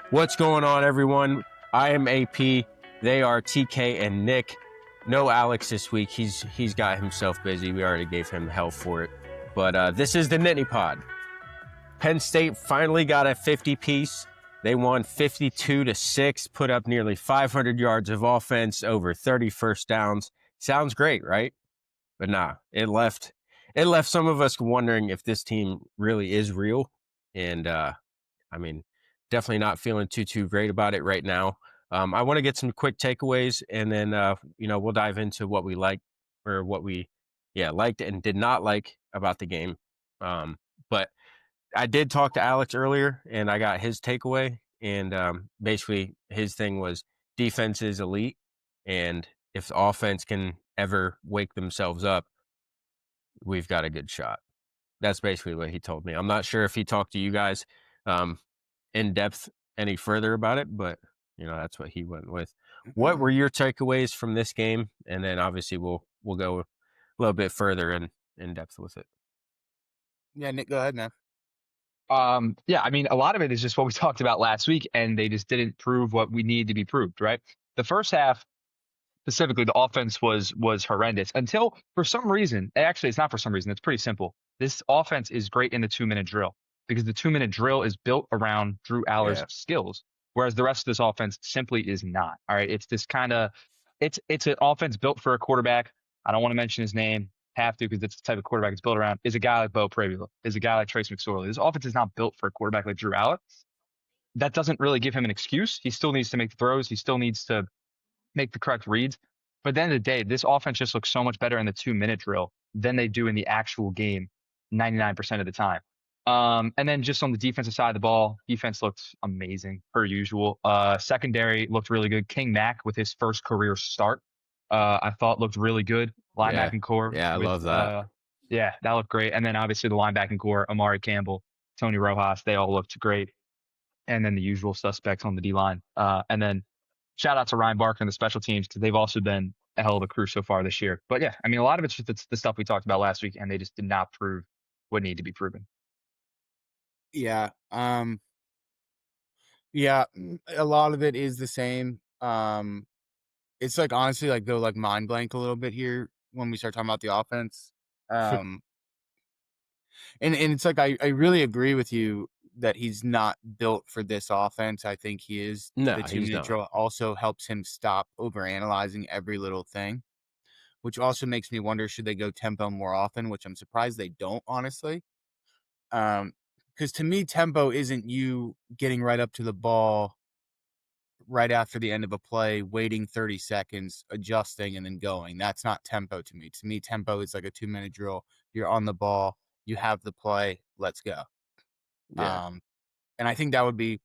What's going on, everyone? I am AP. They are TK and Nick. No Alex this week. He's got himself busy. We already gave him hell for it. But this is the Nittany Pod. Penn State finally got a 50-piece. They won 52-6, put up nearly 500 yards of offense, over 30 first downs. Sounds great, right? But nah, it left some of us wondering if this team really is real. And definitely not feeling too great about it right now. I want to get some quick takeaways, and then we'll dive into what we liked or what we liked and did not like about the game. But I did talk to Alex earlier, and I got his takeaway. And basically, his thing was defense is elite, and if the offense can ever wake themselves up, we've got a good shot. That's basically what he told me. I'm not sure if he talked to you guys in depth any further about it, but that's what he went with. What were your takeaways from this game? And then obviously we'll go a little bit further in depth with it. Yeah, Nick, go ahead, man. A lot of it is just what we talked about last week, and they just didn't prove what we need to be proved, right? The first half, specifically, the offense was horrendous until, for some reason, actually, it's not for some reason, it's pretty simple. This offense is great in the 2-minute drill because the 2-minute drill is built around Drew Aller's skills, whereas the rest of this offense simply is not. All right, it's this kind of it's an offense built for a quarterback. I don't want to mention his name. Have to, because that's the type of quarterback it's built around, is a guy like Bo Prabula, is a guy like Trace McSorley. This offense is not built for a quarterback like Drew Aller. That doesn't really give him an excuse. He still needs to make the throws. He still needs to make the correct reads. But at the end of the day, this offense just looks so much better in the 2-minute drill than they do in the actual game 99% of the time. And then just on the defensive side of the ball, defense looked amazing, per usual. Secondary looked really good. King Mack, with his first career start, I thought looked really good. Linebacking core. Yeah, I love that. That looked great. And then obviously the linebacking core, Amari Campbell, Tony Rojas, they all looked great. And then the usual suspects on the D-line. And then shout out to Ryan Barker and the special teams, because they've also been a hell of a crew so far this year. But yeah, a lot of it's just the stuff we talked about last week, and they just did not prove what needed to be proven. Yeah. Yeah, a lot of it is the same. It's like, honestly, like, go like mind blank a little bit here when we start talking about the offense. And it's like, I really agree with you that he's not built for this offense. I think he is. No, the 2-minute drill also helps him stop overanalyzing every little thing, which also makes me wonder, should they go tempo more often, which I'm surprised they don't, honestly. Because to me, tempo isn't you getting right up to the ball right after the end of a play, waiting 30 seconds, adjusting, and then going. That's not tempo to me. To me, tempo is like a 2-minute drill. You're on the ball. You have the play. Let's go. Yeah. And I think that would be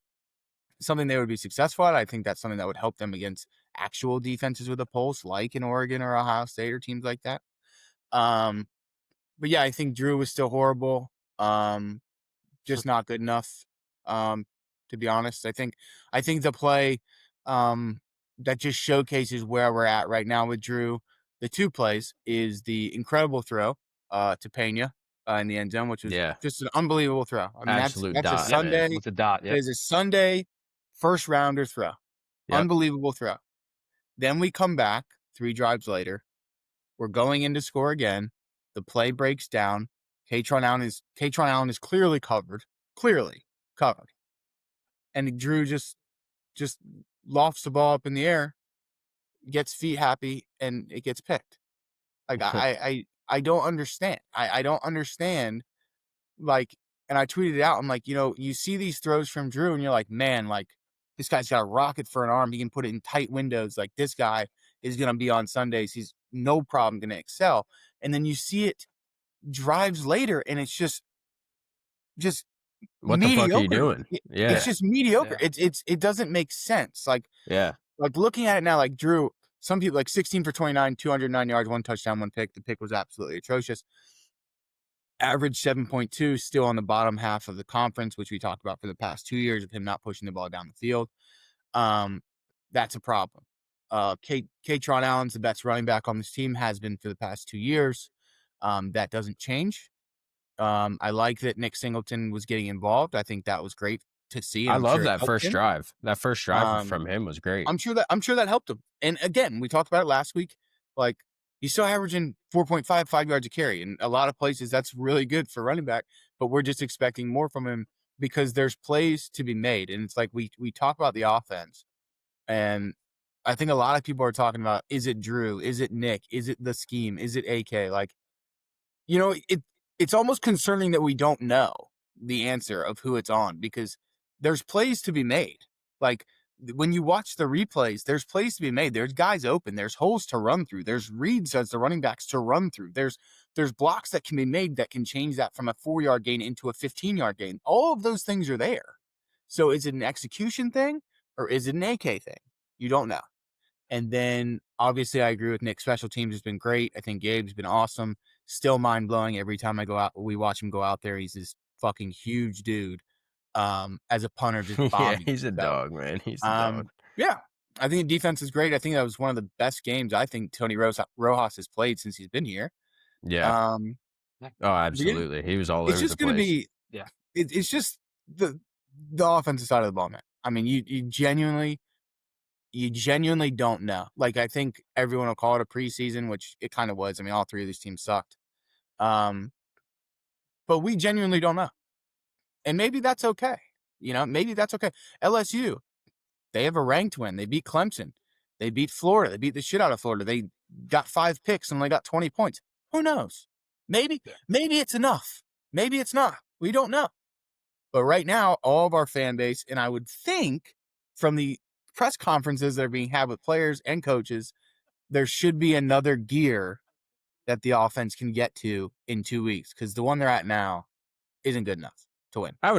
something they would be successful at. I think that's something that would help them against actual defenses with a pulse, like in Oregon or Ohio State or teams like that. But yeah, I think Drew was still horrible. Just not good enough. To be honest, I think the play that just showcases where we're at right now with Drew, the two plays, is the incredible throw to Pena in the end zone, which was just an unbelievable throw. Absolute that's dot, a Sunday. It's a dot. It is a Sunday first rounder throw. Yep. Unbelievable throw. Then we come back 3 drives later. We're going in to score again. The play breaks down. Katron Allen is clearly covered. And Drew just lofts the ball up in the air, gets feet happy, and it gets picked. Like, I don't understand. I don't understand. Like, and I tweeted it out. I'm like, you see these throws from Drew, and you're like, man, like, this guy's got a rocket for an arm. He can put it in tight windows. Like, this guy is going to be on Sundays. He's no problem going to excel. And then you see it drives later, and it's just what mediocre. The fuck are you doing? It's just mediocre. Yeah. It doesn't make sense. Like looking at it now, like Drew, some people, like 16 for 29, 209 yards, 1 touchdown, 1 pick. The pick was absolutely atrocious. Average 7.2, still on the bottom half of the conference, which we talked about for the past 2 years of him not pushing the ball down the field. That's a problem. Katron Allen's the best running back on this team, has been for the past 2 years. That doesn't change. I like that Nick Singleton was getting involved. I think that was great to see. I And I'm love sure it that helped first him. drive. That first drive Um, from him was great. I'm sure that helped him. And again, we talked about it last week. Like, he's still averaging 4.5 yards a carry. In a lot of places, that's really good for running back. But we're just expecting more from him because there's plays to be made. And it's like we talk about the offense, and I think a lot of people are talking about, is it Drew? Is it Nick? Is it the scheme? Is it AK? Like, it's almost concerning that we don't know the answer of who it's on, because there's plays to be made. Like, when you watch the replays, there's plays to be made. There's guys open. There's holes to run through. There's reads as the running backs to run through. There's blocks that can be made that can change that from a 4-yard gain into a 15-yard gain. All of those things are there. So is it an execution thing or is it an AK thing? You don't know. And then obviously I agree with Nick. Special teams has been great. I think Gabe's been awesome. Still mind blowing every time I go out. We watch him go out there. He's this fucking huge dude. As a punter, just Yeah, bombing. he's a So, dog, man. He's a dog. yeah, I think the defense is great. I think that was one of the best games I think Tony Rojas has played since he's been here. Yeah. Um, Oh, absolutely. He was all it's over just the going to place. be, it's just the offensive side of the ball, man. I mean, you genuinely don't know. Like, I think everyone will call it a preseason, which it kind of was. I mean, all three of these teams sucked. But we genuinely don't know. And maybe that's okay. Maybe that's okay. LSU, they have a ranked win. They beat Clemson. They beat Florida. They beat the shit out of Florida. They got 5 picks and they got 20 points. Who knows? Maybe it's enough. Maybe it's not. We don't know. But right now, all of our fan base, and I would think from the press conferences that are being had with players and coaches, there should be another gear that the offense can get to in 2 weeks, because the one they're at now isn't good enough to win. I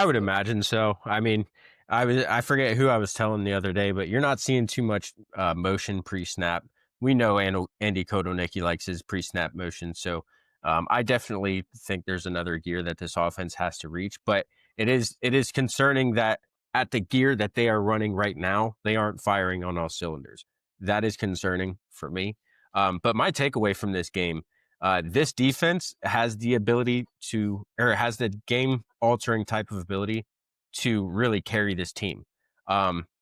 would imagine so. I mean, I forget who I was telling the other day, but you're not seeing too much motion pre-snap. We know Andy Kotelnicki likes his pre-snap motion, so I definitely think there's another gear that this offense has to reach. But it is concerning that at the gear that they are running right now, they aren't firing on all cylinders. That is concerning for me. But my takeaway from this game, this defense has the ability to, or has the game altering type of ability to really carry this team.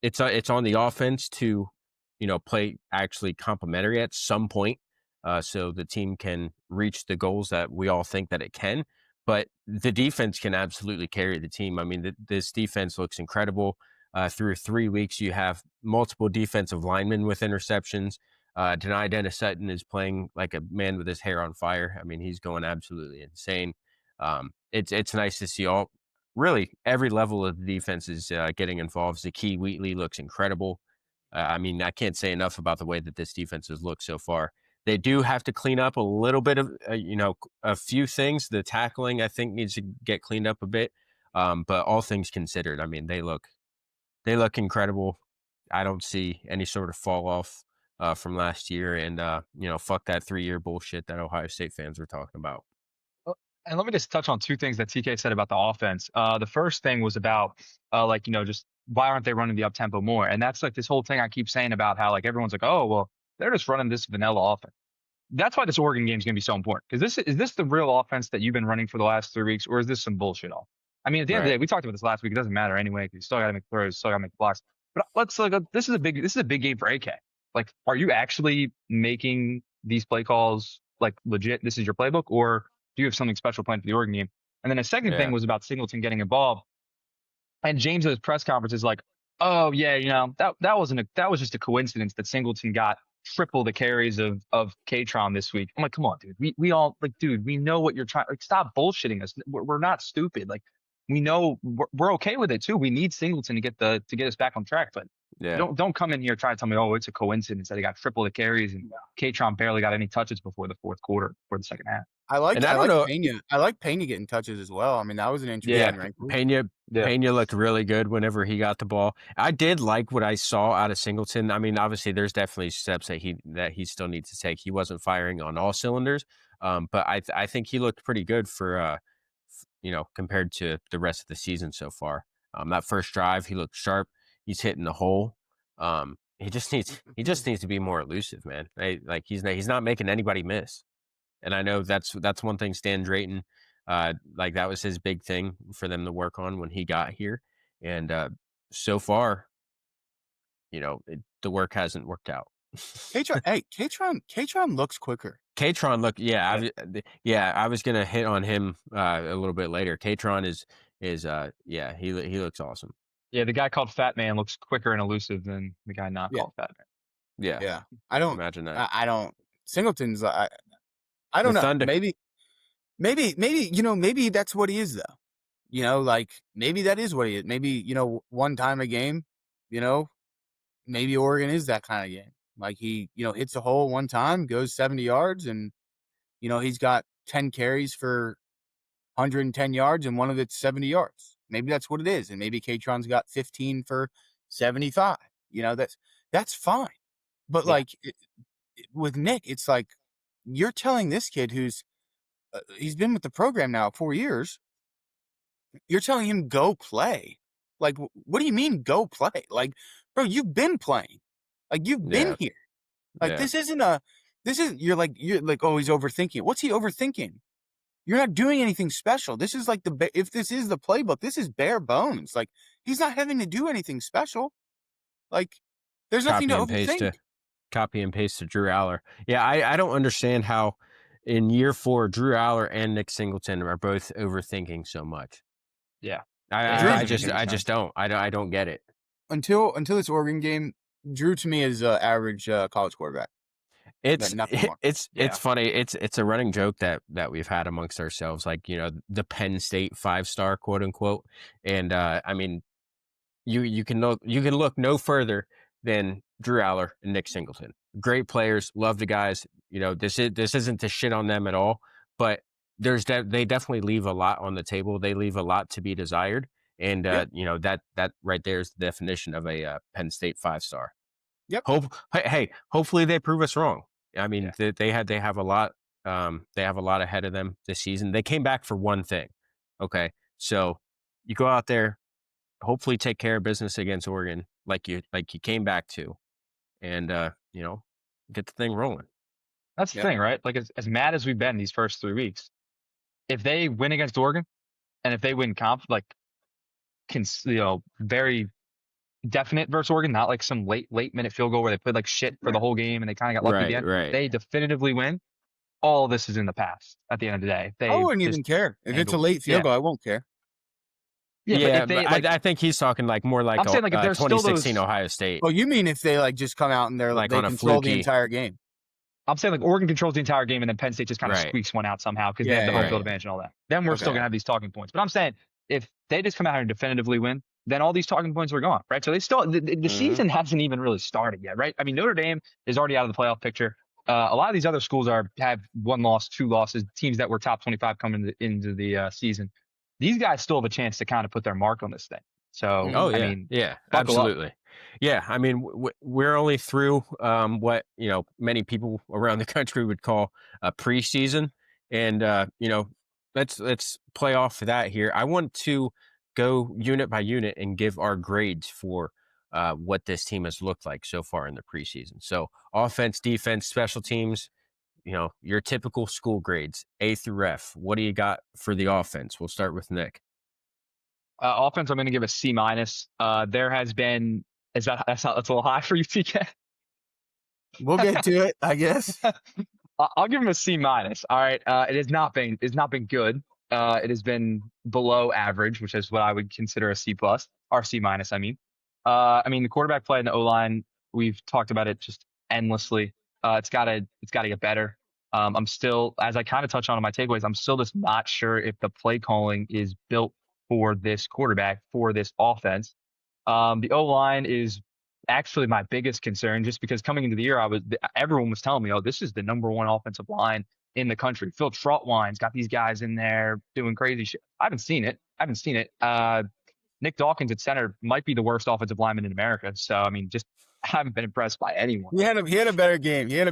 It's on the offense to, play actually complementary at some point, so the team can reach the goals that we all think that it can. But the defense can absolutely carry the team. I mean, this defense looks incredible. Through 3 weeks, you have multiple defensive linemen with interceptions. Denai Dennis Sutton is playing like a man with his hair on fire. I mean, he's going absolutely insane. It's nice to see really every level of the defense is getting involved. Zakee Wheatley looks incredible. I mean, I can't say enough about the way that this defense has looked so far. They do have to clean up a little bit of, a few things. The tackling, I think, needs to get cleaned up a bit. But all things considered, I mean, they look incredible. I don't see any sort of fall off from last year, and fuck that 3-year bullshit that Ohio State fans were talking about. And let me just touch on 2 things that TK said about the offense. The first thing was about just why aren't they running the up tempo more? And that's like this whole thing I keep saying about how like everyone's like, oh well, they're just running this vanilla offense. That's why this Oregon game is going to be so important, because is this the real offense that you've been running for the last 3 weeks, or is this some bullshit off? I mean, at the end of the day, we talked about this last week. It doesn't matter anyway, because you still got to make throws, still got to make blocks. But this is a big game for AK. Like, are you actually making these play calls like legit? This is your playbook, or do you have something special planned for the Oregon game? And then the second thing was about Singleton getting involved. And James at his press conference is like, oh yeah, that was just a coincidence that Singleton got triple the carries of K-Tron this week. I'm like, come on, dude. We all like, dude, we know what you're trying. Like, stop bullshitting us. We're not stupid. Like, we know we're okay with it too. We need Singleton to get us back on track. But don't come in here trying to tell me, oh, it's a coincidence that he got triple the carries and K-Tron barely got any touches before the fourth quarter, for the second half. I like Pena. I like Pena getting touches as well. I mean, that was an interesting rank. Pena looked really good whenever he got the ball. I did like what I saw out of Singleton. I mean, obviously, there's definitely steps that he still needs to take. He wasn't firing on all cylinders, but I think he looked pretty good for compared to the rest of the season so far. That first drive, he looked sharp. He's hitting the hole. He just needs to be more elusive, man. Like he's not making anybody miss. And I know that's one thing Stan Drayton, like that was his big thing for them to work on when he got here, And so far, the work hasn't worked out. Katron looks quicker. Katron look, I was gonna hit on him a little bit later. Katron is he looks awesome. Yeah, the guy called Fat Man looks quicker and elusive than the guy not called Fat Man. Yeah, I don't imagine that. I don't. Singleton's. I don't The know. Thunder. Maybe maybe that's what he is though. Like maybe that is what he is. Maybe one time a game. Maybe Oregon is that kind of game. Like he hits a hole one time, goes 70 yards, and he's got 10 carries for 110 yards, and one of it's 70 yards. Maybe that's what it is, and maybe Katron's got 15 for 75. That's fine. But with Nick, it's like you're telling this kid who's he's been with the program now 4 years. You're telling him go play. Like, what do you mean go play? Like, bro, you've been playing. Like, you've been here. Like, this isn't you're like, oh, he's overthinking it. What's he overthinking? You're not doing anything special. This is like if this is the playbook, this is bare bones. Like, he's not having to do anything special. Like, there's nothing to overthink. Copy and paste to Drew Aller. Yeah, I don't understand how in year 4, Drew Aller and Nick Singleton are both overthinking so much. Yeah. I just don't. I don't get it. Until this Oregon game, Drew to me is average college quarterback. It's It's funny. It's a running joke that we've had amongst ourselves, like the Penn State 5-star quote unquote. And I mean, you can look no further than Drew Aller and Nick Singleton. Great players, love the guys. This isn't to shit on them at all, but they definitely leave a lot on the table. They leave a lot to be desired, and that right there is the definition of a Penn State 5-star. Yep. Hopefully they prove us wrong. I mean, they have a lot. They have a lot ahead of them this season. They came back for one thing. Okay, so you go out there, hopefully take care of business against Oregon, like you came back to, and get the thing rolling. That's the thing, right? Like as mad as we've been these first 3 weeks, if they win against Oregon, and if they win very definite versus Oregon, not like some late minute field goal where they played like shit for the whole game and they kind of got lucky at the end. Right. They definitively win. All this is in the past at the end of the day. I wouldn't even care. If it's a late field goal, I won't care. Yeah, but I think he's talking more like I'm saying, like, if there's 2016 Ohio State. Oh, you mean if they just come out and they're Like they on a control the fluky- entire game? I'm saying like Oregon controls the entire game and then Penn State just kind of Right. squeaks one out somehow because they have the home field advantage and all that. Then we're still going to have these talking points. But I'm saying if they just come out and definitively win, then all these talking points are gone, right? So they still the season hasn't even really started yet, right? I mean, Notre Dame is already out of the playoff picture. A lot of these other schools have 1 loss, 2 losses, teams that were top 25 coming into the season. These guys still have a chance to kind of put their mark on this thing. So, I mean, absolutely. Yeah, I mean, we're only through what many people around the country would call a preseason, and let's play off of that here. I want to go unit by unit and give our grades for what this team has looked like so far in the preseason. So, offense, defense, special teams. Your typical school grades, A through F. What do you got for the offense? We'll start with Nick. Offense, I'm going to give a C-. There has been that's a little high for you, TK. We'll get to it, I guess. I'll give him a C-. All right, it has not been good. It has been below average, which is what I would consider a C+, or C-. I mean, the quarterback play and the O-line, we've talked about it just endlessly. It's got to get better. I'm still, as I kind of touched on in my takeaways, I'm still just not sure if the play calling is built for this quarterback, for this offense. The O-line is actually my biggest concern, just because coming into the year, everyone was telling me, oh, this is the number 1 offensive line in the country. Phil Trautwein's got these guys in there doing crazy shit. I haven't seen it. Nick Dawkins at center might be the worst offensive lineman in America. So, I mean, just haven't been impressed by anyone. He had a better game. They're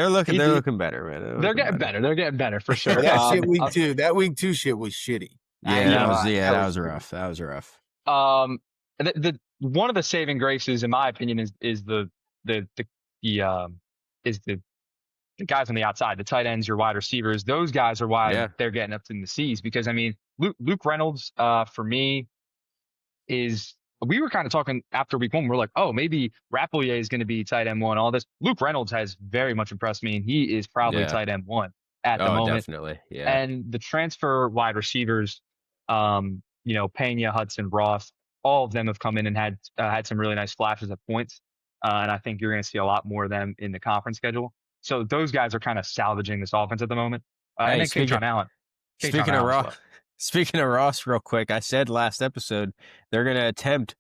looking better, man. They're getting better. They're getting better for sure. That week 2 shit was shitty. That was rough. That was rough. The one of the saving graces, in my opinion, is the guys on the outside, the tight ends, your wide receivers. Those guys are why they're getting up in the C's, because I mean, Luke Reynolds, for me, is we were kind of talking after week 1. We're like, oh, maybe Rapplier is going to be tight end 1. All this. Luke Reynolds has very much impressed me, and he is probably Yeah. tight end 1 at the Oh, moment. definitely. Yeah. And the transfer wide receivers, Pena, Hudson, Ross, all of them have come in and had some really nice flashes at points. And I think you're going to see a lot more of them in the conference schedule. So those guys are kind of salvaging this offense at the moment. And Hey, then Katron Allen. speaking of Ross, speaking of Ross, real quick, I said last episode they're going to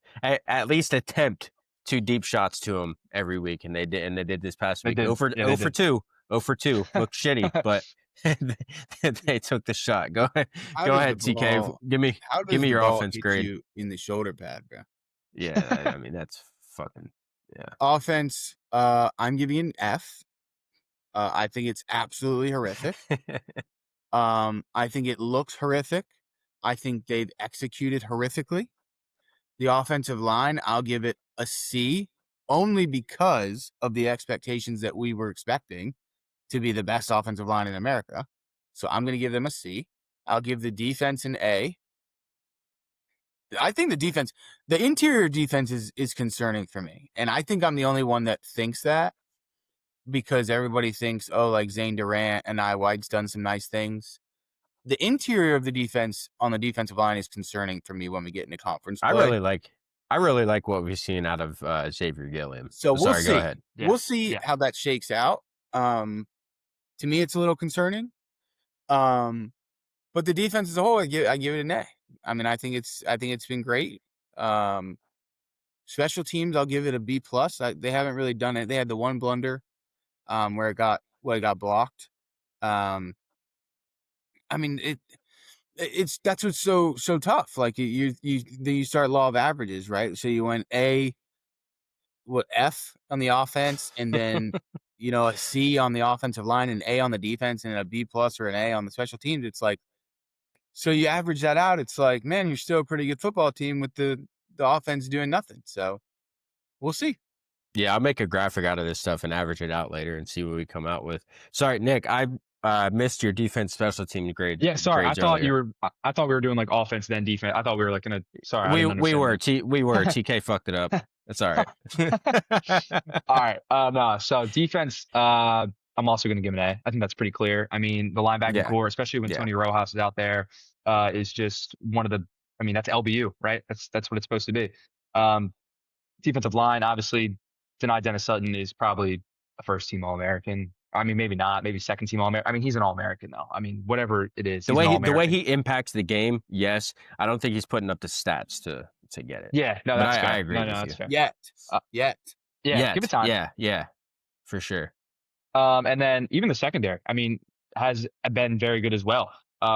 at least attempt 2 deep shots to him every week, and they did this past week. 0 for 2, 0 for 2. Looked shitty, but they took the shot. Go ahead, TK. Give me your offense grade. You in the shoulder pad, bro. Yeah, I mean that's fucking Offense. I'm giving an F. I think it's absolutely horrific. I think it looks horrific. I think they've executed horrifically. The offensive line, I'll give it a C, only because of the expectations that we were expecting to be the best offensive line in America. So I'm going to give them a C. I'll give the defense an A. I think the interior defense is concerning for me. And I think I'm the only one that thinks that, because everybody thinks, oh, like Zane Durant and White's done some nice things. The interior of the defense on the defensive line is concerning for me when we get into conference play. I really like what we've seen out of Xavier Gilliam. So we'll see. Go ahead. Yeah. We'll see how that shakes out. To me, it's a little concerning. But the defense as a whole, I give it an A. I mean, I think it's been great. Special teams, I'll give it a B plus. They haven't really done it. They had the one blunder, where it got blocked. I mean, that's what's so tough. Like you start law of averages, right? So you went F on the offense, and then a C on the offensive line, an A on the defense, and a B plus or an A on the special teams. It's like, so you average that out, it's like, man, you're still a pretty good football team with the offense doing nothing. So we'll see. Yeah, I'll make a graphic out of this stuff and average it out later and see what we come out with. Sorry, Nick, I missed your defense special team grade. Yeah, sorry. I thought earlier. I thought we were doing like offense then defense. I thought we were like gonna. Sorry, we were. TK fucked it up. That's all right. All right. No. So defense. I'm also gonna give an A. I think that's pretty clear. I mean, the linebacking core, especially when Tony Rojas is out there, is just one of the. I mean, that's LBU, right? That's what it's supposed to be. Defensive line, obviously, Denai Dennis Sutton is probably a first-team All-American. I mean, maybe not. Maybe second-team All-American. I mean, he's an All-American, though. I mean, whatever it is. The way he impacts the game, yes. I don't think he's putting up the stats to get it. Yeah, no, that's fair. I agree with you. That's fair. Yet. Yeah, give it time. Yeah, for sure. And then even the secondary, I mean, has been very good as well,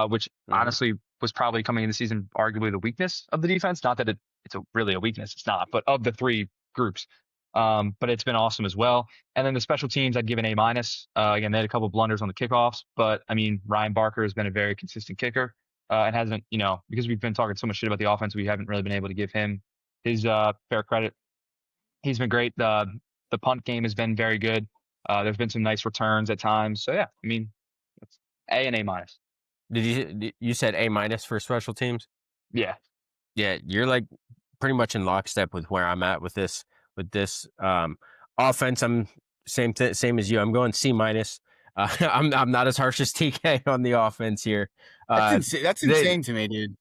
which honestly was probably coming into the season arguably the weakness of the defense. Not that it's really a weakness. It's not. But of the 3 groups. But it's been awesome as well. And then the special teams, I'd give an A minus. Again, they had a couple of blunders on the kickoffs, but I mean, Ryan Barker has been a very consistent kicker, and hasn't, because we've been talking so much shit about the offense, we haven't really been able to give him his fair credit. He's been great. The punt game has been very good. There's been some nice returns at times. So yeah, I mean, it's A and A minus. You said A minus for special teams? Yeah. Yeah, you're like pretty much in lockstep with where I'm at with this. Offense, I'm same as you. I'm going C minus. I'm not as harsh as TK on the offense here. That's insane to me, dude.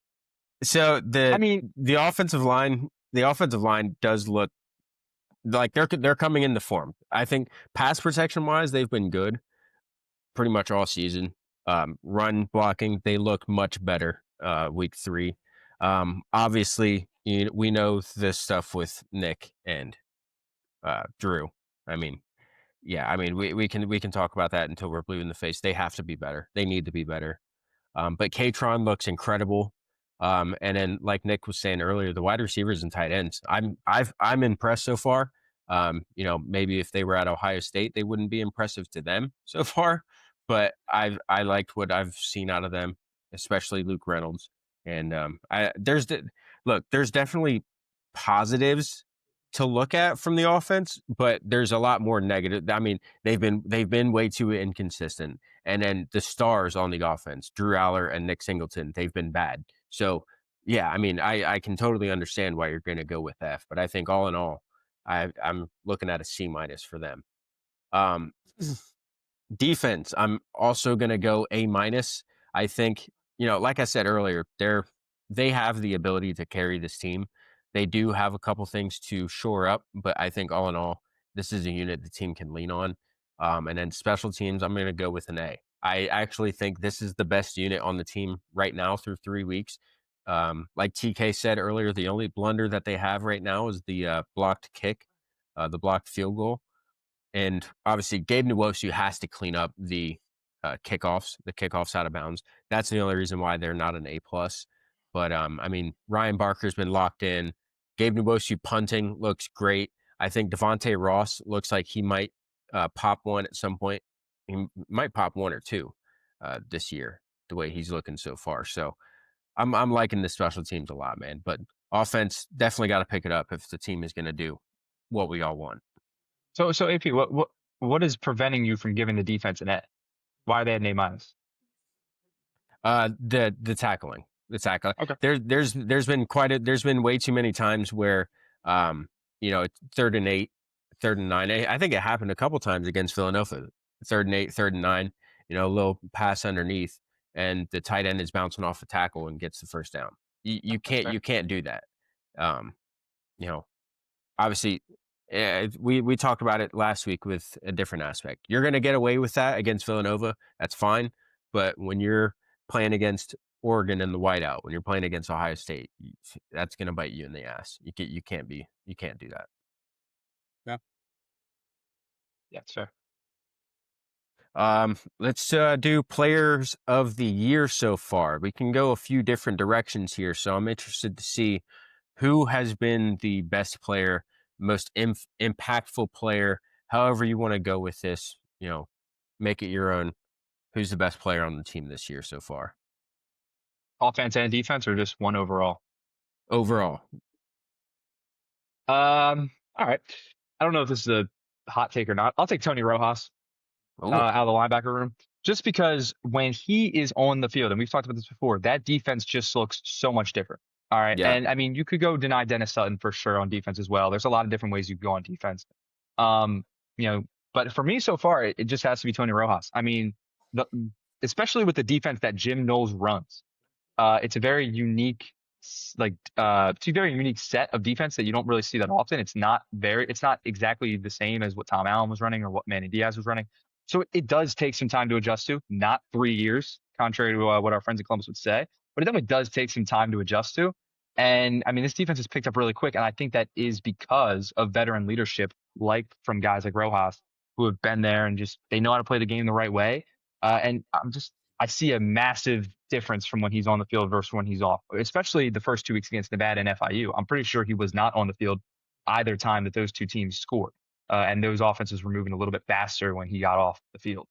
So the offensive line does look like they're coming into form. I think pass protection wise, they've been good pretty much all season. Run blocking, they look much better week 3. Obviously, we know this stuff with Nick and Drew. I mean, we can talk about that until we're blue in the face. They have to be better. They need to be better. But Katron looks incredible. And then, like Nick was saying earlier, the wide receivers and tight ends. I'm impressed so far. Maybe if they were at Ohio State, they wouldn't be impressive to them so far. But I liked what I've seen out of them, especially Luke Reynolds. And there's definitely positives to look at from the offense, but there's a lot more negative. I mean, they've been way too inconsistent. And then the stars on the offense, Drew Aller and Nick Singleton, they've been bad. So Yeah, I mean, I can totally understand why you're going to go with F, but I think all in all, I'm looking at a C minus for them. Um, Defense, I'm also going to go A minus. I think, like I said earlier, they have the ability to carry this team. They do have a couple things to shore up, but I think all in all, this is a unit the team can lean on. And then special teams, I'm going to go with an A. I actually think this is the best unit on the team right now through 3 weeks. Like TK said earlier, the only blunder that they have right now is the blocked kick, the blocked field goal. And obviously, Gabe Nwosu has to clean up the kickoffs out of bounds. That's the only reason why they're not an A plus. But I mean, Ryan Barker's been locked in. Gabe Nwosu punting looks great. I think Devontae Ross looks like he might pop one at some point. He might pop one or two this year, the way he's looking so far. So I'm liking the special teams a lot, man. But offense definitely got to pick it up if the team is going to do what we all want. So AP, what is preventing you from giving the defense an A? Why are they an A minus? The tackling, the tackling. Okay. There's been way too many times where, it's 3rd and 8, 3rd and 9. I think it happened a couple times against Villanova. 3rd and 8, 3rd and 9. A little pass underneath, and the tight end is bouncing off a tackle and gets the first down. You can't do that. You know, Obviously, we talked about it last week with a different aspect. You're going to get away with that against Villanova. That's fine. But when you're playing against Oregon in the whiteout, when you're playing against Ohio State, that's going to bite you in the ass. You can't do that. Yeah. Yeah, sure. Let's do players of the year so far. We can go a few different directions here. So I'm interested to see who has been the best player, most impactful player, however you want to go with this, make it your own. Who's the best player on the team this year so far? Offense and defense, or just one overall? Overall. All right. I don't know if this is a hot take or not. I'll take Tony Rojas out of the linebacker room, just because when he is on the field, and we've talked about this before, that defense just looks so much different. All right. Yeah. And I mean, you could go deny Dennis Sutton for sure on defense as well. There's a lot of different ways you could go on defense. But for me so far, it just has to be Tony Rojas. I mean, especially with the defense that Jim Knowles runs, it's a very unique, it's a very unique set of defense that you don't really see that often. It's not exactly the same as what Tom Allen was running or what Manny Diaz was running. So it does take some time to adjust to, not 3 years, contrary to what our friends in Columbus would say, but it definitely does take some time to adjust to. And I mean, this defense has picked up really quick. And I think that is because of veteran leadership, from guys like Rojas, who have been there and just, they know how to play the game the right way. And I see a massive difference from when he's on the field versus when he's off, especially the first 2 weeks against Nevada and FIU. I'm pretty sure he was not on the field either time that those two teams scored. And those offenses were moving a little bit faster when he got off the field.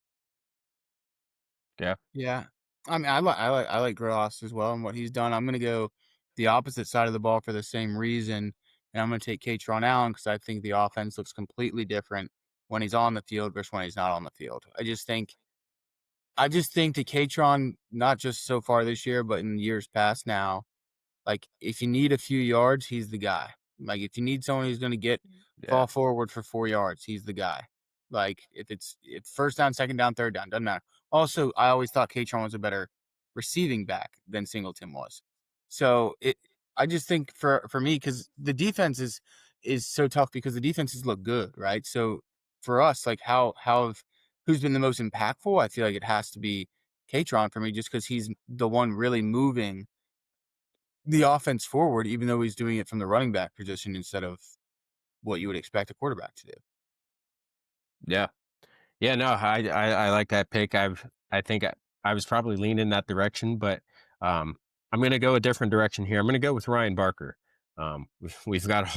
Yeah. Yeah. I mean, I like Gross as well and what he's done. I'm going to go the opposite side of the ball for the same reason. And I'm going to take Katron Allen because I think the offense looks completely different when he's on the field versus when he's not on the field. I just think that Katron, not just so far this year, but in years past now, like if you need a few yards, he's the guy. Like if you need someone who's going to fall forward for 4 yards, he's the guy. Like if it's first down, second down, third down, doesn't matter. Also, I always thought Katron was a better receiving back than Singleton was. So I just think for me, because the defense is so tough because the defenses look good, right? So for us, like who's been the most impactful? I feel like it has to be Katron for me, just because he's the one really moving the offense forward, even though he's doing it from the running back position instead of what you would expect a quarterback to do. Yeah. Yeah, no, I like that pick. I think I was probably leaning that direction, but I'm going to go a different direction here. I'm going to go with Ryan Barker. We've got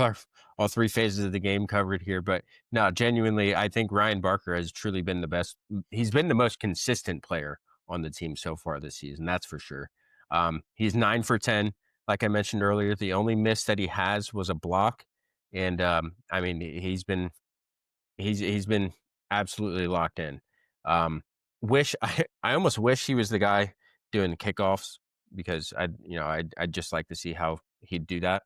all three phases of the game covered here, but no, genuinely, I think Ryan Barker has truly been the best. He's been the most consistent player on the team so far this season. That's for sure. He's 9 for 10. Like I mentioned earlier, the only miss that he has was a block. And I mean, he's been absolutely locked in. I almost wish he was the guy doing kickoffs because I'd just like to see how he'd do that.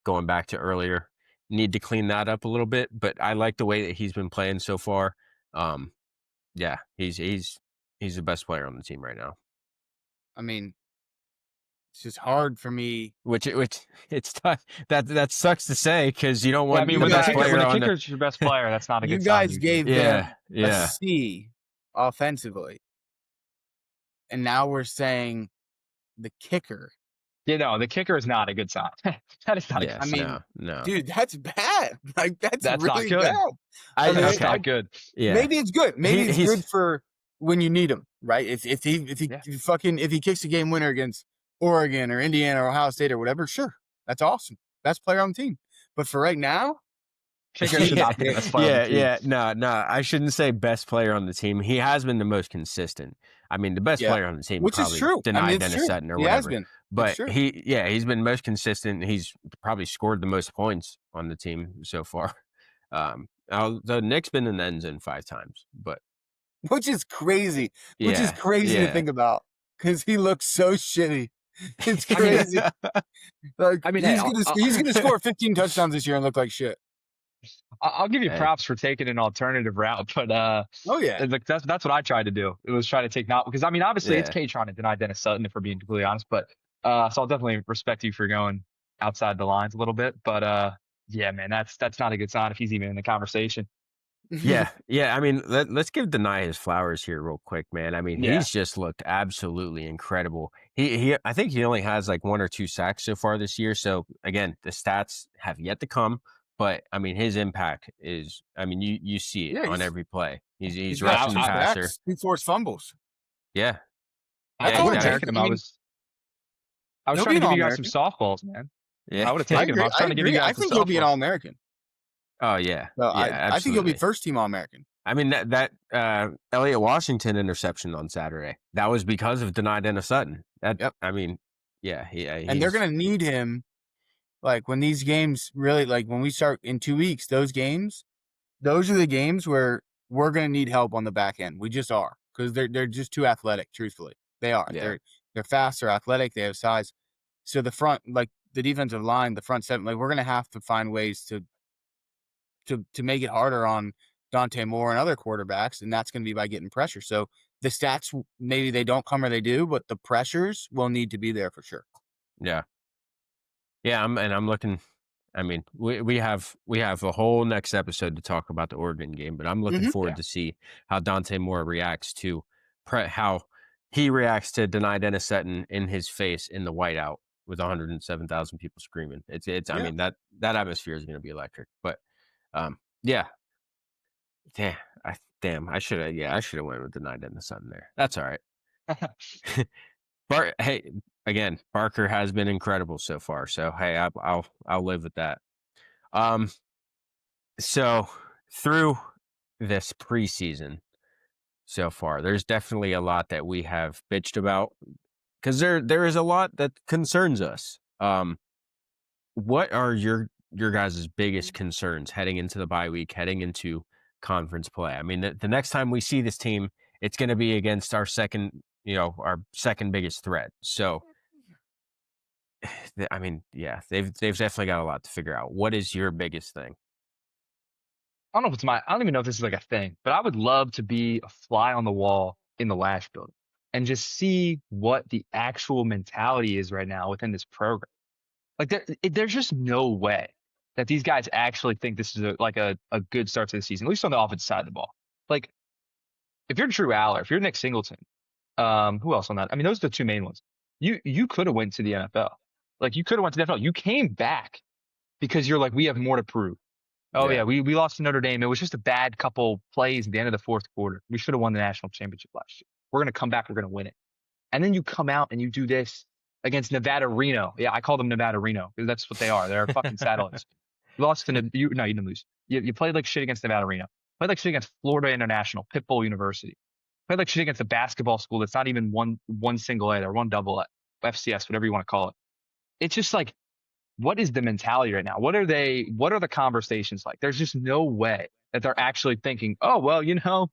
Going back to earlier, need to clean that up a little bit, but I like the way that he's been playing so far. Yeah, he's the best player on the team right now. I mean, it's just hard for me. Which it's tough. That sucks to say because you don't want mean, the when best the player on the. kicker's your best player, that's not a You good sign. guys gave them a C offensively, and now we're saying the kicker. The kicker is not a good sign. That is not. Yes, I mean, no, dude, that's bad. Like that's really not good. bad. That's not good. Yeah, maybe it's good. Maybe it's good for when you need him, right? If he kicks a game winner against Oregon or Indiana or Ohio State or whatever, sure, that's awesome. Best player on the team. But for right now, kicker should not be the best player on the team. No, I shouldn't say best player on the team. He has been the most consistent. I mean, the best player on the team, which probably is true. Denied Dennis Sutton or whatever. Has been. But he's been most consistent. He's probably scored the most points on the team so far. The Nick's been in the end zone 5 times, but which is crazy. To think about because he looks so shitty. It's crazy. He's gonna score 15 touchdowns this year and look like shit. I'll give you props for taking an alternative route, but that's what I tried to do. It was try to take because obviously it's K trying to deny Dennis Sutton if we're being completely honest, but so I'll definitely respect you for going outside the lines a little bit, but yeah, man, that's not a good sign if he's even in the conversation. Yeah. I mean, let's give Deny his flowers here real quick, man. I mean, he's just looked absolutely incredible. I think he only has like 1 or 2 sacks so far this year. So again, the stats have yet to come. But I mean, his impact is. I mean, you see it on every play. He's rushing the passer. He forced fumbles. Yeah, I was trying to give you guys some softballs, man. Yeah, I would have taken him. I was trying to give you guys. I think he'll be an All-American. Oh yeah, I think he'll be first team All-American. I mean that Elliott Washington interception on Saturday, that was because of Denied Dennis Sutton. I mean, and they're gonna need him. Like when these games really, like when we start in 2 weeks, those are the games where we're going to need help on the back end. We just are because they're just too athletic. Truthfully, they are. Yeah. They're fast. They're athletic. They have size. So the front, like the defensive line, the front seven, like we're going to have to find ways to make it harder on Dante Moore and other quarterbacks, and that's going to be by getting pressure. So the stats, maybe they don't come or they do, but the pressures will need to be there for sure. Yeah. Yeah, I'm looking. I mean, we have a whole next episode to talk about the Oregon game, but I'm looking forward to see how Dante Moore reacts to how he reacts to Deny Dennis Sutton in his face in the whiteout with 107,000 people screaming. It's. I mean that atmosphere is going to be electric. But yeah, I should have went with Deny Dennis Sutton there. That's all right. Hey, again, Barker has been incredible so far. So hey, I'll live with that. So through this preseason so far, there's definitely a lot that we have bitched about because there is a lot that concerns us. What are your guys' biggest concerns heading into the bye week, heading into conference play? I mean, the next time we see this team, it's going to be against our second biggest threat. So, I mean, they've definitely got a lot to figure out. What is your biggest thing? I don't know if I don't even know if this is like a thing, but I would love to be a fly on the wall in the Lash building and just see what the actual mentality is right now within this program. Like there's just no way that these guys actually think this is a good start to the season, at least on the offensive side of the ball. Like if you're Drew Aller, if you're Nick Singleton, who else on that? I mean, those are the 2 main ones. You could have went to the NFL. Like you could have went to the NFL. You came back because you're like, we have more to prove. Oh yeah, we lost to Notre Dame. It was just a bad couple plays at the end of the 4th quarter. We should have won the national championship last year. We're going to come back. We're going to win it. And then you come out and you do this against Nevada Reno. Yeah, I call them Nevada Reno because that's what they are. They're fucking satellites. You lost to you didn't lose. You played like shit against Nevada Reno. Played like shit against Florida International, Pitbull University. Played like shit against a basketball school that's not even one single A or one double A, FCS, whatever you want to call it. It's just like, what is the mentality right now? What are the conversations like? There's just no way that they're actually thinking, oh, well,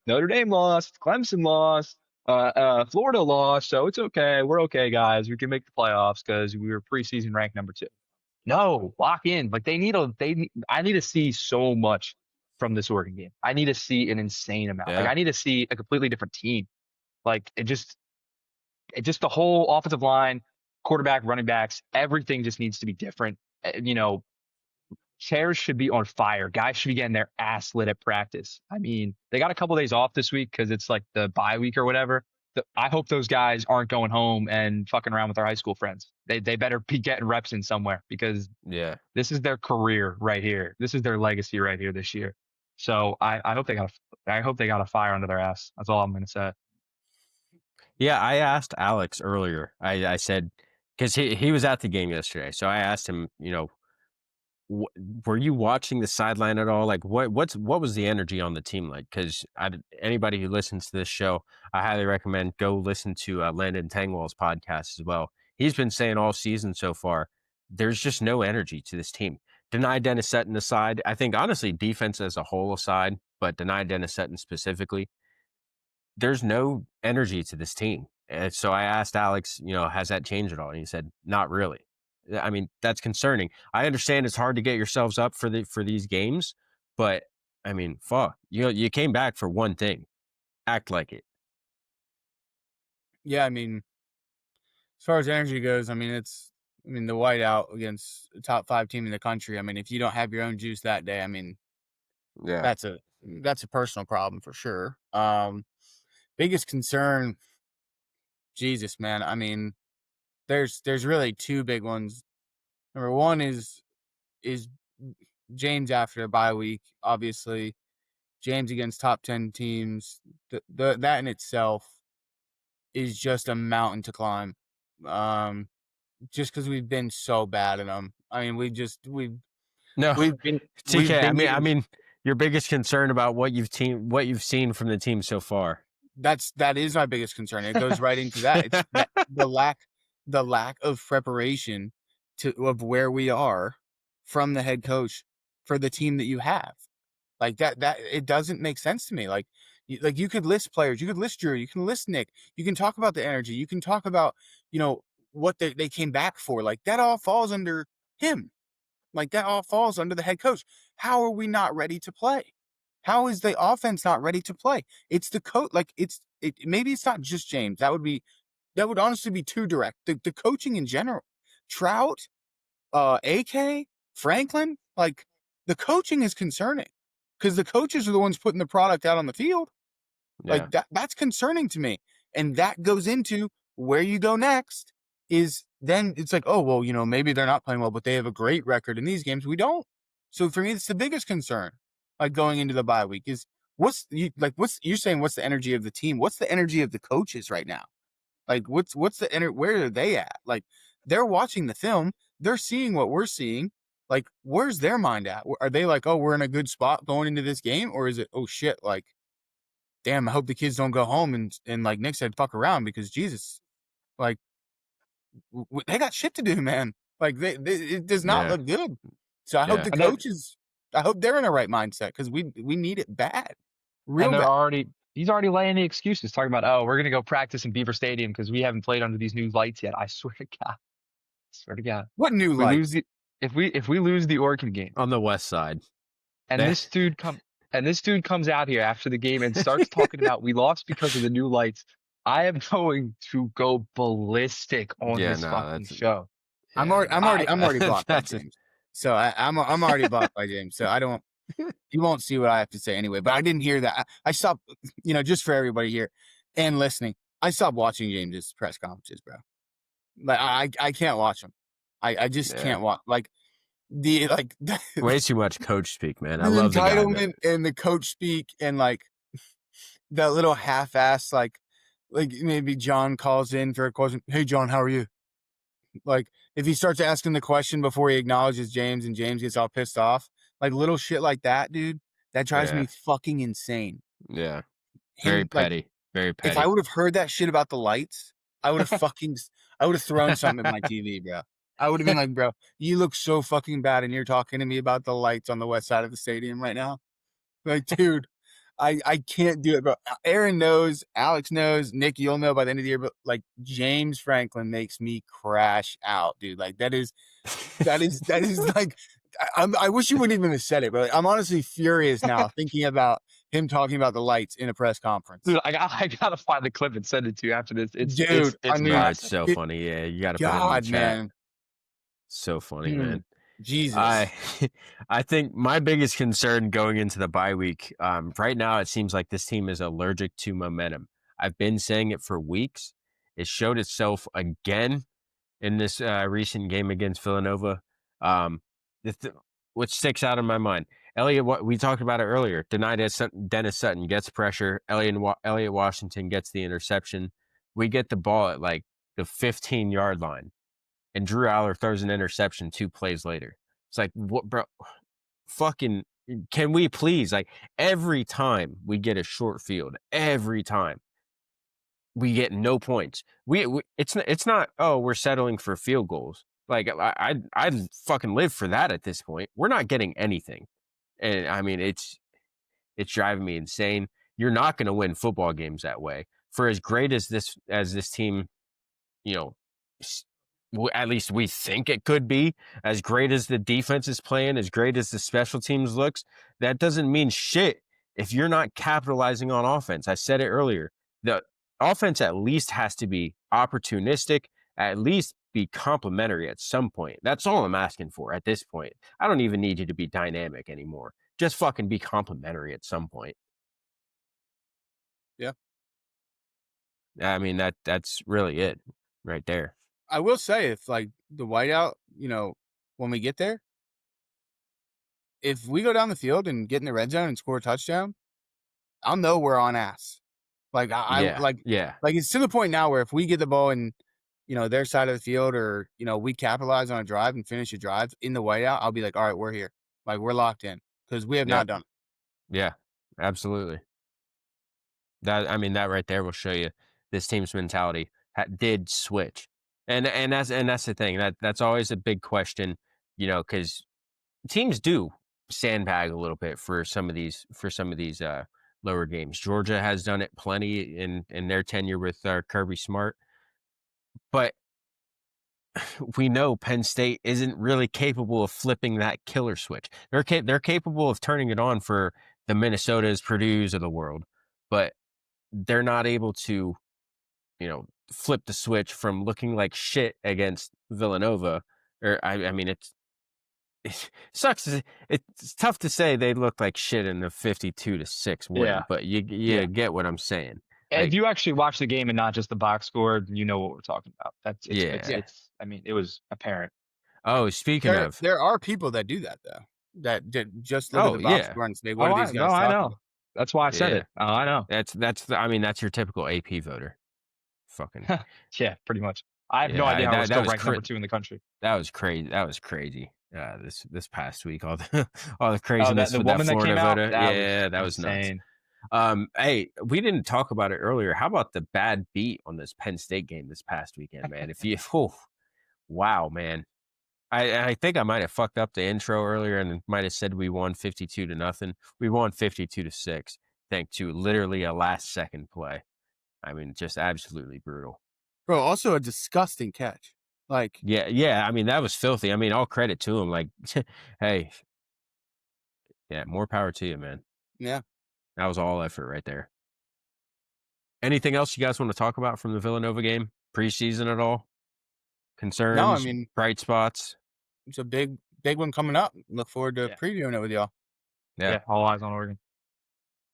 Notre Dame lost, Clemson lost, Florida lost, so it's okay. We're okay, guys. We can make the playoffs because we were preseason ranked number 2. No, lock in. Like I need to see so much from this Oregon game. I need to see an insane amount. Like Yeah. I need to see a completely different team. Like it just the whole offensive line, quarterback, running backs, everything just needs to be different. Chairs should be on fire. Guys should be getting their ass lit at practice. I mean, they got a couple days off this week because it's like the bye week or whatever. I hope those guys aren't going home and fucking around with their high school friends. They better be getting reps in somewhere because this is their career right here. This is their legacy right here this year. So I hope they got a fire under their ass. That's all I'm gonna say. Yeah, I asked Alex earlier. I said, because he was at the game yesterday, so I asked him, were you watching the sideline at all? Like, what was the energy on the team like? Because anybody who listens to this show, I highly recommend go listen to Landon Tangwell's podcast as well. He's been saying all season so far, there's just no energy to this team. Deny Dennis Sutton aside, I think honestly defense as a whole aside, but deny Dennis Sutton specifically, there's no energy to this team. And so I asked Alex, has that changed at all? And he said, not really. I mean, that's concerning. I understand it's hard to get yourselves up for these games, but I mean, fuck, you came back for one thing. Act like it. Yeah, I mean, as far as energy goes, the whiteout against a top 5 team in the country. I mean, if you don't have your own juice that day, I mean, yeah, that's a personal problem for sure. Biggest concern, Jesus, man. I mean, there's really 2 big ones. Number 1 is James after a bye week. Obviously, James against top 10 teams. That in itself is just a mountain to climb. Just because we've been so bad at them. I mean, we've been TK. I mean, your biggest concern about what you've seen from the team so far. That is my biggest concern. It goes right into that. It's the lack of preparation of where we are from the head coach for the team that you have. Like that it doesn't make sense to me. Like you could list players, you could list Drew, you can list Nick, you can talk about the energy, you can talk about, what they came back for. Like that all falls under him. Like that all falls under the head coach. How are we not ready to play? How is the offense not ready to play? It's the coach. Like maybe it's not just James. That would honestly be too direct. The coaching in general, Trout, AK, Franklin, like the coaching is concerning because the coaches are the ones putting the product out on the field. Yeah. Like that's concerning to me. And that goes into where you go next is then it's like, oh, well, maybe they're not playing well, but they have a great record in these games. We don't. So for me, it's the biggest concern, like going into the bye week is you're saying, what's the energy of the team? What's the energy of the coaches right now? Like what's the where are they at? Like they're watching the film. They're seeing what we're seeing. Like, where's their mind at? Are they like, oh, we're in a good spot going into this game? Or is it, oh shit, like, damn, I hope the kids don't go home and like Nick said, fuck around because Jesus, like, they got shit to do, man. Like, it does not look good. So I hope the coaches, I hope they're in the right mindset because we need it bad. Real bad. He's already laying the excuses, talking about, oh, we're going to go practice in Beaver Stadium because we haven't played under these new lights yet. I swear to God. What new lights? If we lose the Oregon game on the west side, and this dude comes out here after the game and starts talking about we lost because of the new lights, I am going to go ballistic on this fucking show. Yeah, I'm already blocked by James. So I'm already blocked by James. So I don't. You won't see what I have to say anyway. But I didn't hear that. I stopped. Just for everybody here and listening, I stopped watching James's press conferences, bro. Like I can't watch them. I just can't watch way too much coach speak, man. I love the entitlement and the coach speak and like that little half-ass like maybe John calls in for a question. Hey John, how are you? Like if he starts asking the question before he acknowledges James and James gets all pissed off, like little shit like that, dude, that drives me fucking insane. Yeah, very petty. Very petty. If I would have heard that shit about the lights, I would have thrown something at my TV, bro. I would have been like, bro, you look so fucking bad and you're talking to me about the lights on the west side of the stadium right now. Like, dude, I can't do it, bro. Aaron knows, Alex knows, Nick, you'll know by the end of the year, but like James Franklin makes me crash out, dude. Like that is like I wish you wouldn't even have said it, but like, I'm honestly furious now thinking about him talking about the lights in a press conference. Dude, I gotta find the clip and send it to you after this. It's I mean, Bro, it's classic. so funny. Yeah, you got to put it in the God, chat. man. So funny, man. Jesus. I think my biggest concern going into the bye week, right now, it seems like this team is allergic to momentum. I've been saying it for weeks. It showed itself again in this recent game against Villanova. What sticks out in my mind, Elliot, what we talked about it earlier, Dennis Sutton gets pressure. Elliot Washington gets the interception. We get the ball at like the 15-yard line, and Drew Aller throws an interception 2 plays later. It's like, what, bro? Fucking, can we please? Like, every time we get a short field, every time we get no points. It's not. Oh, we're settling for field goals. Like, I'd fucking live for that at this point. We're not getting anything, and I mean, it's driving me insane. You're not going to win football games that way. For as great as this team, you know, at least we think it could be, as great as the defense is playing, as great as the special teams looks, that doesn't mean shit if you're not capitalizing on offense. I said it earlier. The offense at least has to be opportunistic, at least be complimentary at some point. That's all I'm asking for at this point. I don't even need you to be dynamic anymore. Just fucking be complimentary at some point. Yeah. I mean, that's really it right there. I will say, if like the whiteout, when we get there, if we go down the field and get in the red zone and score a touchdown, I'll know we're on ass. Like Yeah. like it's to the point now where if we get the ball in, their side of the field, or we capitalize on a drive and finish a drive in the whiteout, I'll be like, all right, we're here. Like, we're locked in because we have not done it. Yeah, absolutely. That right there will show you this team's mentality did switch, and that's the thing that's always a big question, because teams do sandbag a little bit for some of these lower games. Georgia has done it plenty in their tenure with Kirby Smart, but we know Penn State isn't really capable of flipping that killer switch. They're capable of turning it on for the Minnesotas, Purdue's of the world, but they're not able to, flip the switch from looking like shit against Villanova. Or I mean, it sucks. It's tough to say they look like shit in the 52-6 win, Yeah. but you get what I'm saying. And Like, if you actually watch the game and not just the box score, you know what we're talking about. It's I mean, it was apparent. oh, speaking of, There are people that do that though. That just look at the box score and say, "What are these guys?" I know. That's why I said it. Oh, I know. that's your typical AP voter. Fucking yeah, pretty much. I have no idea how we're still ranked number 2 in the country. That was crazy. This past week, all the craziness with that Florida voter. That was nuts. Hey, we didn't talk about it earlier. How about the bad beat on this Penn State game this past weekend, man? Wow, man. I think I might have fucked up the intro earlier and might have said we won 52-0. We won 52-6, thanks to literally a last-second play. I mean, just absolutely brutal. Bro, also a disgusting catch. Like, yeah. I mean, that was filthy. I mean, all credit to him. Like, hey, yeah, more power to you, man. Yeah, that was all effort right there. Anything else you guys want to talk about from the Villanova game? Preseason at all? Concerns? No, I mean, bright spots. It's a big one coming up. Look forward to previewing it with y'all. Yeah, all eyes on Oregon.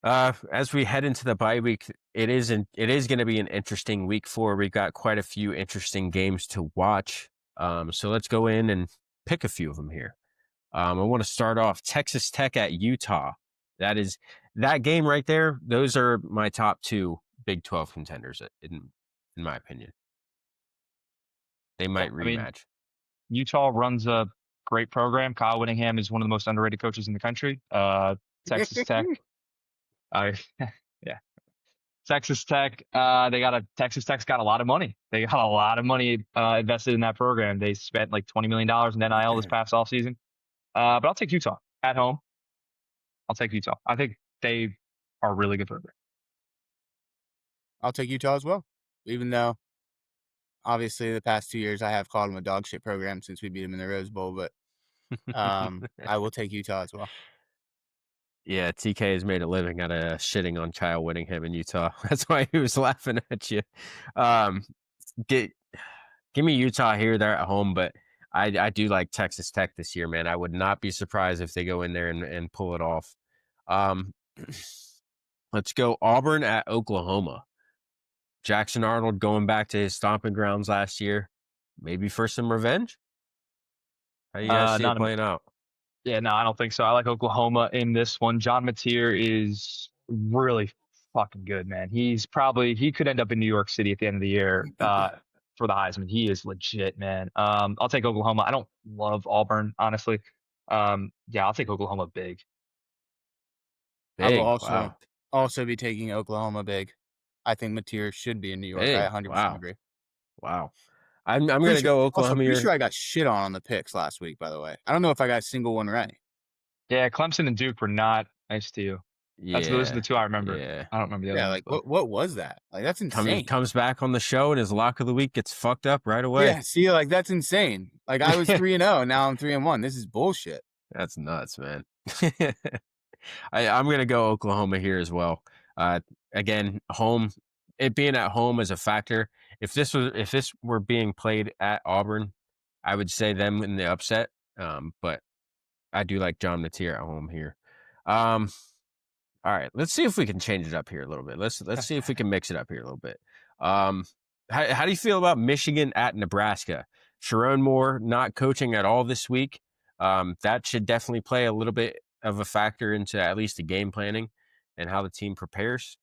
As we head into the bye week, it is going to be an interesting week 4. We've got quite a few interesting games to watch. So let's go in and pick a few of them here. I want to start off Texas Tech at Utah. That game right there. Those are my top 2 Big 12 contenders, in my opinion. They might rematch. I mean, Utah runs a great program. Kyle Whittingham is one of the most underrated coaches in the country. Texas Tech. Texas Tech. Texas Tech's got a lot of money. They got a lot of money invested in that program. They spent like $20 million in NIL this past offseason. But I'll take Utah at home. I'll take Utah. I think they are really good football. I'll take Utah as well, even though obviously the past 2 years I have called them a dog shit program since we beat them in the Rose Bowl, but I will take Utah as well. Yeah, TK has made a living out of shitting on Kyle Whittingham in Utah. That's why he was laughing at you. Give me Utah here. They're at home, but I do like Texas Tech this year, man. I would not be surprised if they go in there and pull it off. Let's go Auburn at Oklahoma. Jackson Arnold going back to his stomping grounds last year, maybe for some revenge. How you guys see it Not a, playing out? yeah, no, I don't think so. I like Oklahoma in this one. John Mateer is really fucking good, man. He could end up in New York City at the end of the year for the Heisman. He is legit, man. I'll take Oklahoma. I don't love Auburn, honestly. Yeah, I'll take Oklahoma big. I will Big, wow. also be taking Oklahoma big. I think Mateer should be in New York. I Big, 100% wow. agree. Wow. I'm gonna go Oklahoma Pretty here. sure I got shit on the picks last week, by the way. I don't know if I got a single one right. Yeah, Clemson and Duke were not nice to you. Those are the two I remember. Yeah. I don't remember the other Yeah, ones. like what was that? Like that's insane. Comes back on the show and his lock of the week gets fucked up right away. Yeah, see, like that's insane. Like I was 3-0, now I'm 3-1. This is bullshit. That's nuts, man. I'm gonna go Oklahoma here as well. Again, home. It being at home is a factor. If this were being played at Auburn, I would say them in the upset. But I do like John Mateer at home here. All right, let's see if we can change it up here a little bit. Let's see if we can mix it up here a little bit. How do you feel about Michigan at Nebraska? Sharon Moore not coaching at all this week. That should definitely play a little bit of a factor into at least the game planning and how the team prepares.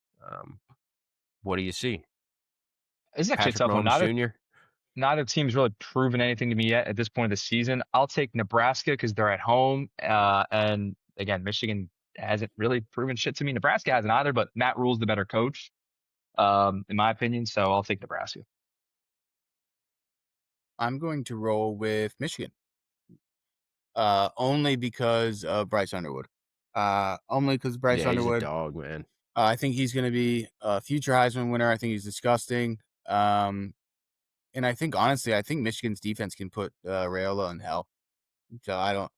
What do you see? It's actually Patrick a tough one. Mahomes Jr. Neither team's really proven anything to me yet at this point of the season. I'll take Nebraska because they're at home. And again, Michigan hasn't really proven shit to me. Nebraska hasn't either, but Matt Rule's the better coach, in my opinion. So I'll take Nebraska. I'm going to roll with Michigan. Only because of Bryce Underwood. Only because Bryce Underwood. He's a dog, man. I think he's going to be a future Heisman winner. I think he's disgusting. And I think, honestly, Michigan's defense can put Raiola in hell. So I don't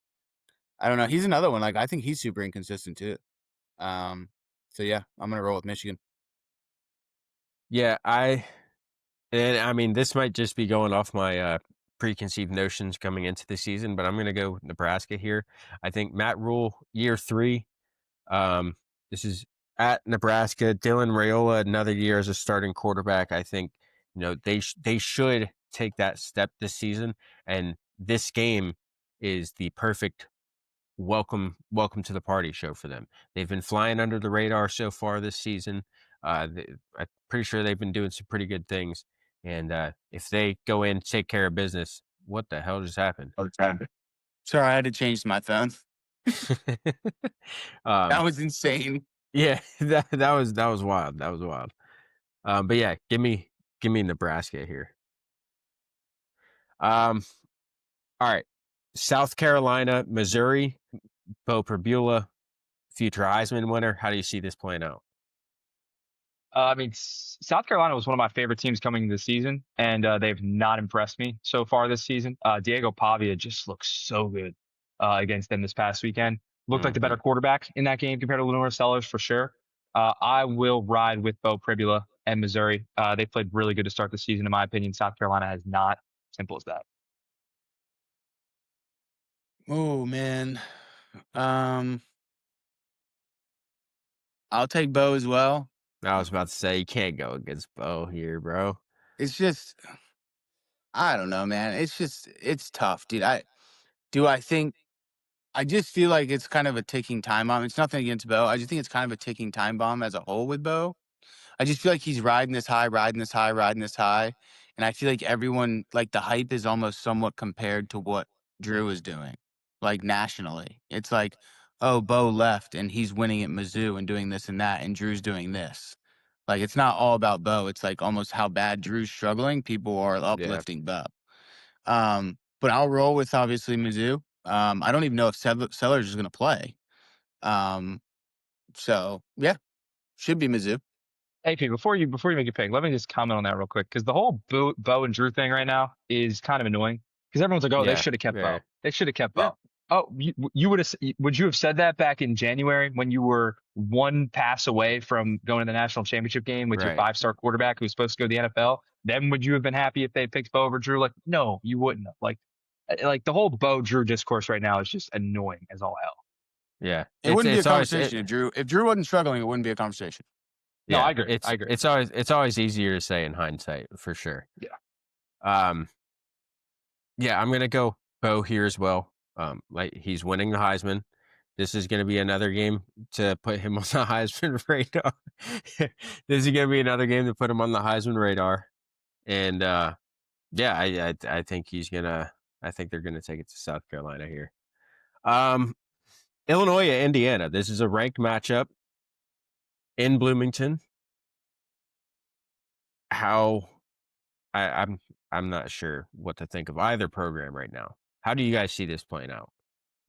know. He's another one. Like, I think he's super inconsistent too. So yeah, I'm going to roll with Michigan. Yeah, this might just be going off my preconceived notions coming into the season, but I'm going to go Nebraska here. I think Matt Rule, year 3. This is at Nebraska. Dylan Raiola, another year as a starting quarterback. I think they should take that step this season, and this game is the perfect welcome to the party show for them. They've been flying under the radar so far this season. I'm pretty sure they've been doing some pretty good things. And if they go in, take care of business, what the hell just happened? Sorry, I had to change my phone. That was insane. Yeah, that was wild. That was wild. But yeah, give me Nebraska here. All right, South Carolina, Missouri, Bo Pribula, future Heisman winner. How do you see this playing out? South Carolina was one of my favorite teams coming into the season, and they've not impressed me so far this season. Diego Pavia just looks so good against them this past weekend. Looked like the better quarterback in that game compared to Lenore Sellers for sure. I will ride with Bo Pribula and Missouri. They played really good to start the season, in my opinion. South Carolina has not. Simple as that. Oh man. I'll take Bo as well. I was about to say you can't go against Bo here, bro. It's just, I don't know, man. It's tough, dude. I just feel like it's kind of a ticking time bomb. It's nothing against Bo. I just think it's kind of a ticking time bomb as a whole with Bo. I just feel like he's riding this high. And I feel like everyone, like the hype is almost somewhat compared to what Drew is doing, like nationally. It's like, oh, Bo left and he's winning at Mizzou and doing this and that, and Drew's doing this. Like, it's not all about Bo. It's like almost how bad Drew's struggling. People are uplifting Bo. But I'll roll with obviously Mizzou. I don't even know if Sellers is going to play. So yeah, Should be Mizzou. AP, before you make your pick, let me just comment on that real quick because the whole Bo and Drew thing right now is kind of annoying because everyone's like, oh, they Yeah, should have kept yeah. Bo. They should have kept Yeah. Bo. Oh, would you have said that back in January when you were one pass away from going to the national championship game with your Right. 5-star quarterback who's supposed to go to the NFL? Then would you have been happy if they picked Bo over Drew? Like, no, you wouldn't have. Like the whole Bo Drew discourse right now is just annoying as all hell. Yeah. It wouldn't be a it's always conversation if Drew wasn't struggling. It wouldn't be a conversation. No, yeah, I agree. It's I agree. it's always easier to say in hindsight for sure. Yeah. Yeah, I'm gonna go Bo here as well. Like he's winning the Heisman. This is gonna be another game to put him on the Heisman radar. This is gonna be another game to put him on the Heisman radar. And yeah, I think I think they're gonna take it to South Carolina here. Illinois at Indiana. This is a ranked matchup in Bloomington. I'm not sure what to think of either program right now. How do you guys see this playing out?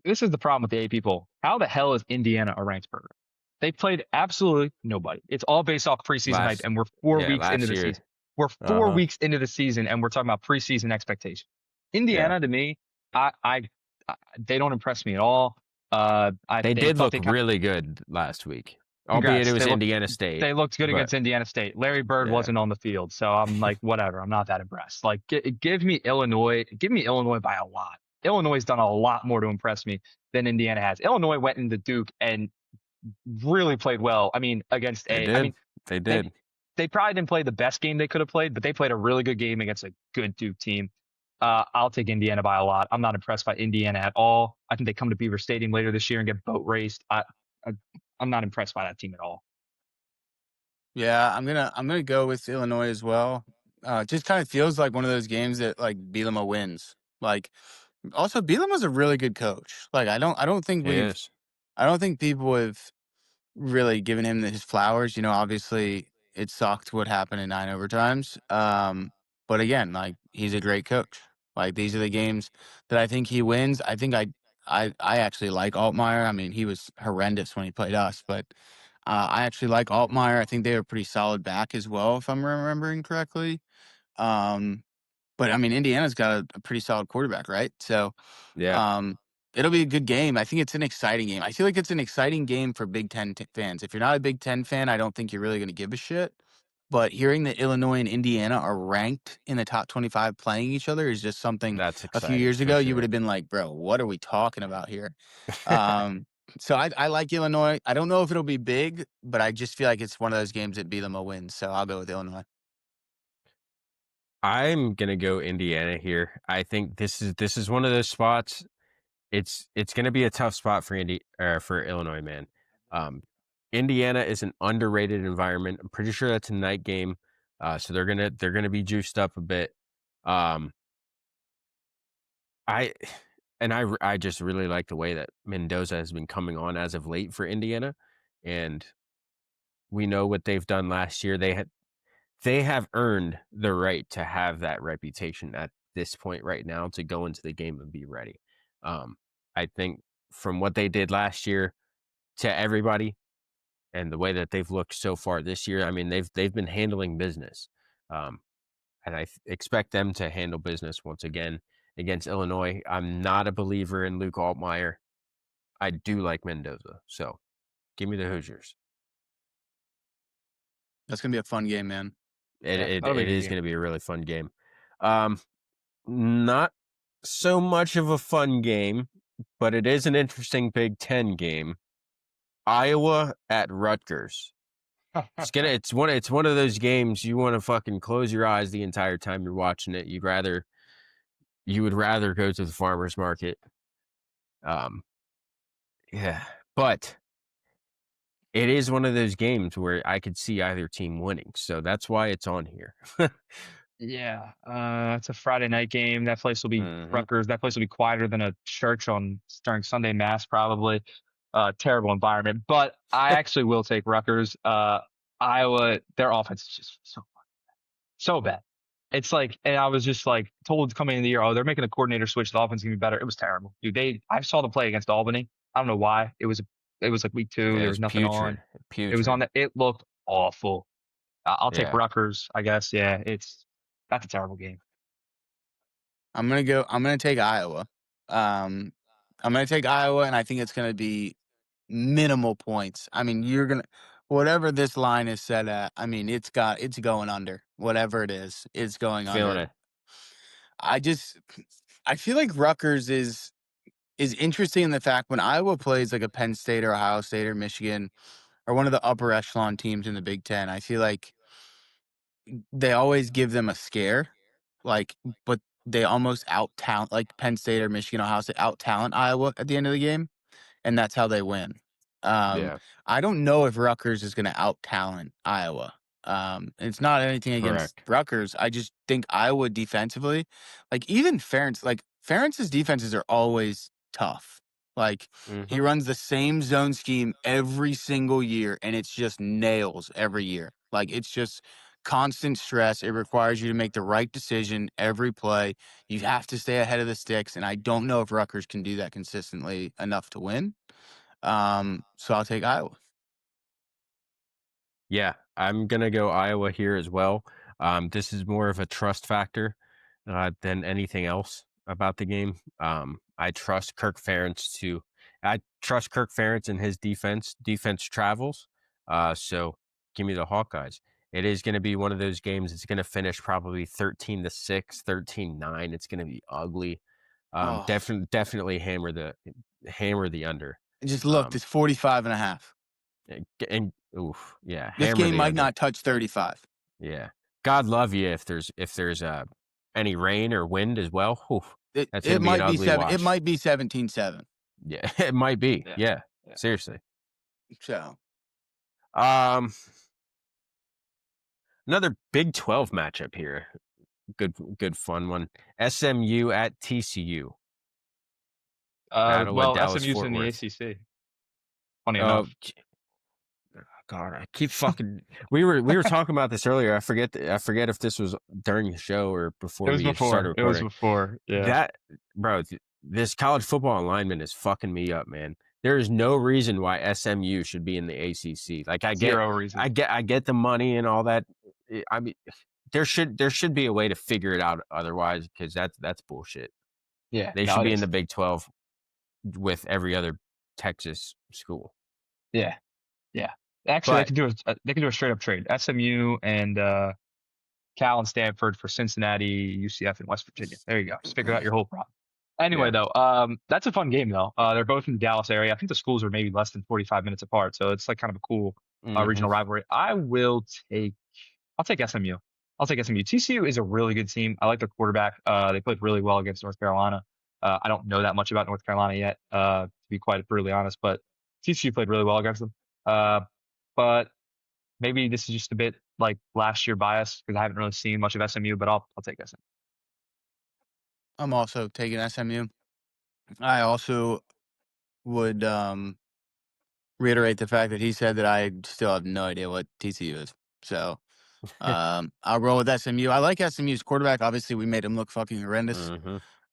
This is the problem with the AP poll. How the hell is Indiana a ranked program? They played absolutely nobody. It's all based off preseason hype, and we're 4 weeks into the year. season. We're 4 weeks into the season, and we're talking about preseason expectations. Indiana, to me, they don't impress me at all. They did look really good last week, albeit it was Indiana State. They looked good against Indiana State. Larry Bird wasn't on the field, so I'm like, whatever. I'm not that impressed. Like, give me Illinois. Give me Illinois by a lot. Illinois has done a lot more to impress me than Indiana has. Illinois went into Duke and really played well. I mean, against they did. They probably didn't play the best game they could have played, but they played a really good game against a good Duke team. I'll take Indiana by a lot. I'm not impressed by Indiana at all. I think they come to Beaver Stadium later this year and get boat raced. I'm not impressed by that team at all. Yeah, I'm gonna go with Illinois as well. It just kind of feels like one of those games that like Bielema wins. Like, also Bielema's a really good coach. Like, I don't think people have really given him his flowers. You know, obviously it sucked what happened in 9 overtimes. But again, like, he's a great coach. Like, these are the games that I think he wins. I think I actually like Altmaier. I mean, he was horrendous when he played us, but I actually like Altmaier. I think they were pretty solid back as well, if I'm remembering correctly. But I mean, Indiana's got a pretty solid quarterback, right? So yeah, it'll be a good game. I think it's an exciting game. I feel like it's an exciting game for Big Ten fans. If you're not a Big Ten fan, I don't think you're really going to give a shit. But hearing that Illinois and Indiana are ranked in the top 25 playing each other is just something that's a exciting. few years ago you would have been like, bro, what are we talking about here? So I like Illinois. I don't know if it'll be big, but I just feel like it's one of those games that Bielema wins. So I'll go with Illinois. I'm gonna go Indiana here. I think this is one of those spots. It's gonna be a tough spot for for Illinois, man. Indiana is an underrated environment. I'm pretty sure that's a night game, so they're gonna be juiced up a bit. I just really like the way that Mendoza has been coming on as of late for Indiana, and we know what they've done last year. They have earned the right to have that reputation at this point right now to go into the game and be ready. I think from what they did last year to everybody and the way that they've looked so far this year, I mean, they've been handling business. And I expect them to handle business once again against Illinois. I'm not a believer in Luke Altmaier. I do like Mendoza. So give me the Hoosiers. That's going to be a fun game, man. It is going to be a really fun game. Not so much of a fun game, but it is an interesting Big Ten game. Iowa at Rutgers. It's one of those games you want to fucking close your eyes the entire time you're watching it. You would rather go to the farmer's market. Yeah, but it is one of those games where I could see either team winning, so that's why it's on here. Yeah, it's a Friday night game. That place will be Rutgers. That place will be quieter than a church during Sunday Mass, probably. Terrible environment, but I actually will take Rutgers. Iowa, their offense is just so bad. It's like, and I was just like told coming into the year, oh, they're making a coordinator switch. The offense is gonna be better. It was terrible, dude. I saw them play against Albany. I don't know why. It was It was like week 2. Yeah, There it was was nothing on. putrid. It was on it looked awful. I'll take Yeah, Rutgers, I guess. Yeah, that's a terrible game. I'm gonna take Iowa. I'm gonna take Iowa, and I think it's gonna be minimal points. I mean, whatever this line is set at. I mean, it's going under. Whatever it is, it's going feeling under. it. I feel like Rutgers is interesting in the fact when Iowa plays like a Penn State or Ohio State or Michigan or one of the upper echelon teams in the Big Ten. I feel like they always give them a scare, but they almost out talent like Penn State or Michigan, Ohio State out talent Iowa at the end of the game, and that's how they win. Um, Yeah, I don't know if Rutgers is going to out talent Iowa. It's not anything against correct. Rutgers. I just think Iowa defensively, like even Ferentz's defenses are always tough. Like he Hmm. runs the same zone scheme every single year, and it's just nails every year. Like it's just constant stress. It requires you to make the right decision every play. You have to stay ahead of the sticks, and I don't know if Rutgers can do that consistently enough to win. So I'll take Iowa. Yeah, I'm gonna go Iowa here as well. This is more of a trust factor than anything else about the game. I trust Kirk Ferentz and his defense. Defense travels. So give me the Hawkeyes. It is going to be one of those games. It's going to finish probably 13-6, 13-9. It's going to be ugly. Oh, Definitely hammer the under. it just looked. Um, It's 45.5. and oof, yeah, This hammer game the might under. not touch 35. Yeah. God love you if there's any rain or wind as well. Oof, that's It gonna be an might be ugly seven. It watch. might be 17-7. Yeah, it might be. Yeah. Yeah, Yeah. seriously. So Um, another Big 12 matchup here. Good fun one. SMU at TCU. Battle of Well, Dallas SMU's Fort in the Worth. ACC. Funny Oh, enough. God, I keep fucking. We were talking about this earlier. I forget if this was during the show or before we started It was recording. before. Yeah. That, bro, this college football alignment is fucking me up, man. There is no reason why SMU should be in the ACC. Like Zero reason. I get the money and all that. I mean, there should be a way to figure it out otherwise, because that's bullshit. Yeah. They no, should it be in is. the Big 12 with every other Texas school. Yeah. Yeah. Actually, But they can do a straight up trade. SMU and Cal and Stanford for Cincinnati, UCF, and West Virginia. There you go. Just figure out your whole problem. Anyway, yeah, though, that's a fun game though. They're both in the Dallas area. I think the schools are maybe less than 45 minutes apart, so it's like kind of a cool regional rivalry. I'll take SMU. I'll take SMU. TCU is a really good team. I like their quarterback. They played really well against North Carolina. I don't know that much about North Carolina yet, to be quite brutally honest, but TCU played really well against them. But maybe this is just a bit like last year bias because I haven't really seen much of SMU, but I'll take SMU. I'm also taking SMU. I also would reiterate the fact that he said that I still have no idea what TCU is. So I'll roll with SMU. I like SMU's quarterback. Obviously, we made him look fucking horrendous.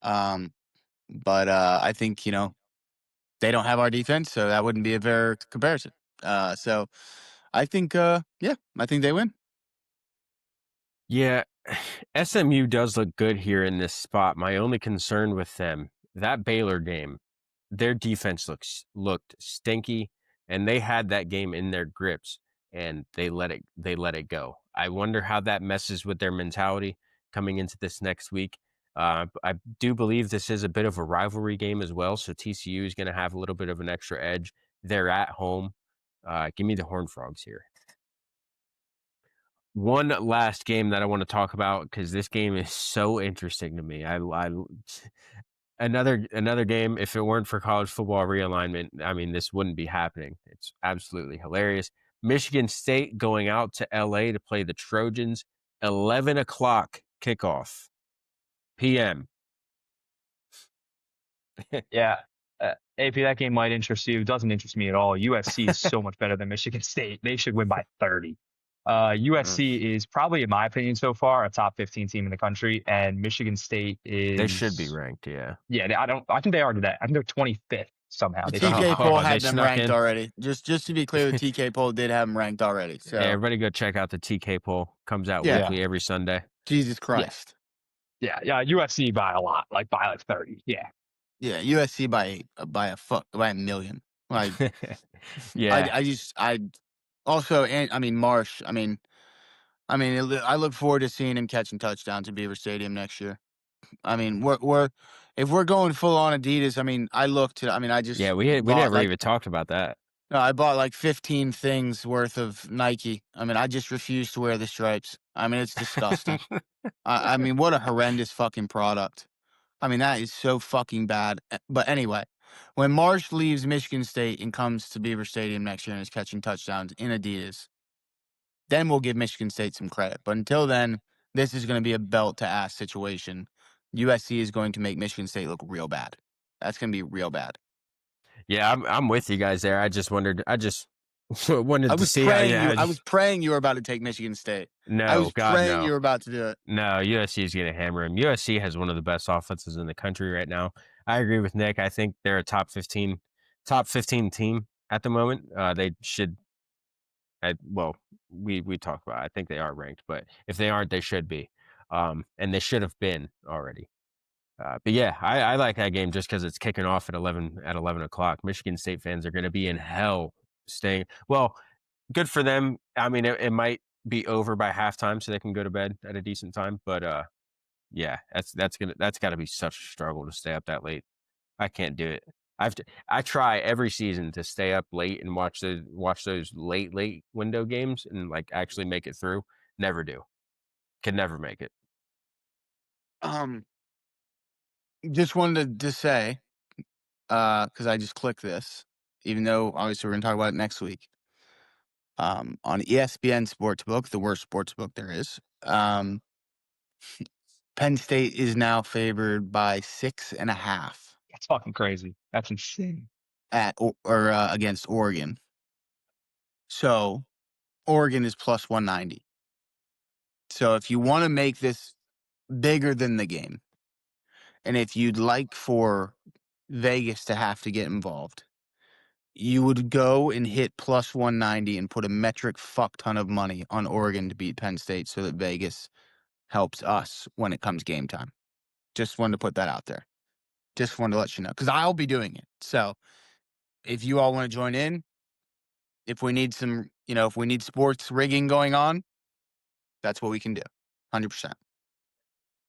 But I think they don't have our defense, so that wouldn't be a fair comparison. So I think I think they win. Yeah, SMU does look good here in this spot. My only concern with them, that Baylor game, their defense looked stinky, and they had that game in their grips, and they let it go. I wonder how that messes with their mentality coming into this next week. I do believe this is a bit of a rivalry game as well, so TCU is going to have a little bit of an extra edge. They're at home. Give me the Horned Frogs here. One last game that I want to talk about because this game is so interesting to me. Another game. If it weren't for college football realignment, I mean, this wouldn't be happening. It's absolutely hilarious. Michigan State going out to LA to play the Trojans. 11 o'clock kickoff p.m. Yeah. AP, that game might interest you. It doesn't interest me at all. USC is so much better than Michigan State. They should win by 30. USC is probably, in my opinion, so far a top 15 team in the country, and Michigan State is. They should be ranked. Yeah. Yeah, I think they are today. I think they're 25th. somehow. The They found TK it. poll They had them snuck ranked in. already. Just to be clear, the TK poll did have them ranked already. So Yeah, everybody go check out the TK poll. Comes out Yeah. weekly every Sunday. Jesus Christ. Yeah, USC by a lot, like by like 30. Yeah. Yeah, USC by a million. Like Yeah. Marsh. I look forward to seeing him catching touchdowns at Beaver Stadium next year. I mean, if we're going full on Adidas, We never even talked about that. No, I bought like 15 things worth of Nike. I just refuse to wear the stripes. It's disgusting. What a horrendous fucking product. That is so fucking bad. But anyway, when Marsh leaves Michigan State and comes to Beaver Stadium next year and is catching touchdowns in Adidas, then we'll give Michigan State some credit. But until then, this is going to be a belt to ass situation. USC is going to make Michigan State look real bad. That's going to be real bad. Yeah, I'm with you guys there. I just wanted I was see praying how I was praying you were about to take Michigan State. No, I was God, praying no. you were about to do it. No, USC is going to hammer him. USC has one of the best offenses in the country right now. I agree with Nick. I think they're a top 15 team at the moment. They should. We talked about it. I think they are ranked, but if they aren't, they should be. And they should have been already. But yeah, I like that game just because it's kicking off at 11 o'clock. Michigan State fans are going to be in hell staying. Well, good for them. It might be over by halftime, so they can go to bed at a decent time. But yeah, that's got to be such a struggle to stay up that late. I can't do it. I try every season to stay up late and watch those late window games and like actually make it through. Never do. Can never make it. Just wanted to say, because I just clicked this, even though obviously we're going to talk about it next week. On ESPN Sportsbook, the worst sportsbook there is, Penn State is now favored by 6.5 That's fucking crazy. That's insane. against Oregon. So Oregon is plus 190. So if you want to make this bigger than the game, and if you'd like for Vegas to have to get involved, you would go and hit plus 190 and put a metric fuck ton of money on Oregon to beat Penn State so that Vegas helps us when it comes game time. Just wanted to put that out there. Just wanted to let you know, because I'll be doing it. So if you all want to join in, if we need sports rigging going on, that's what we can do. 100%.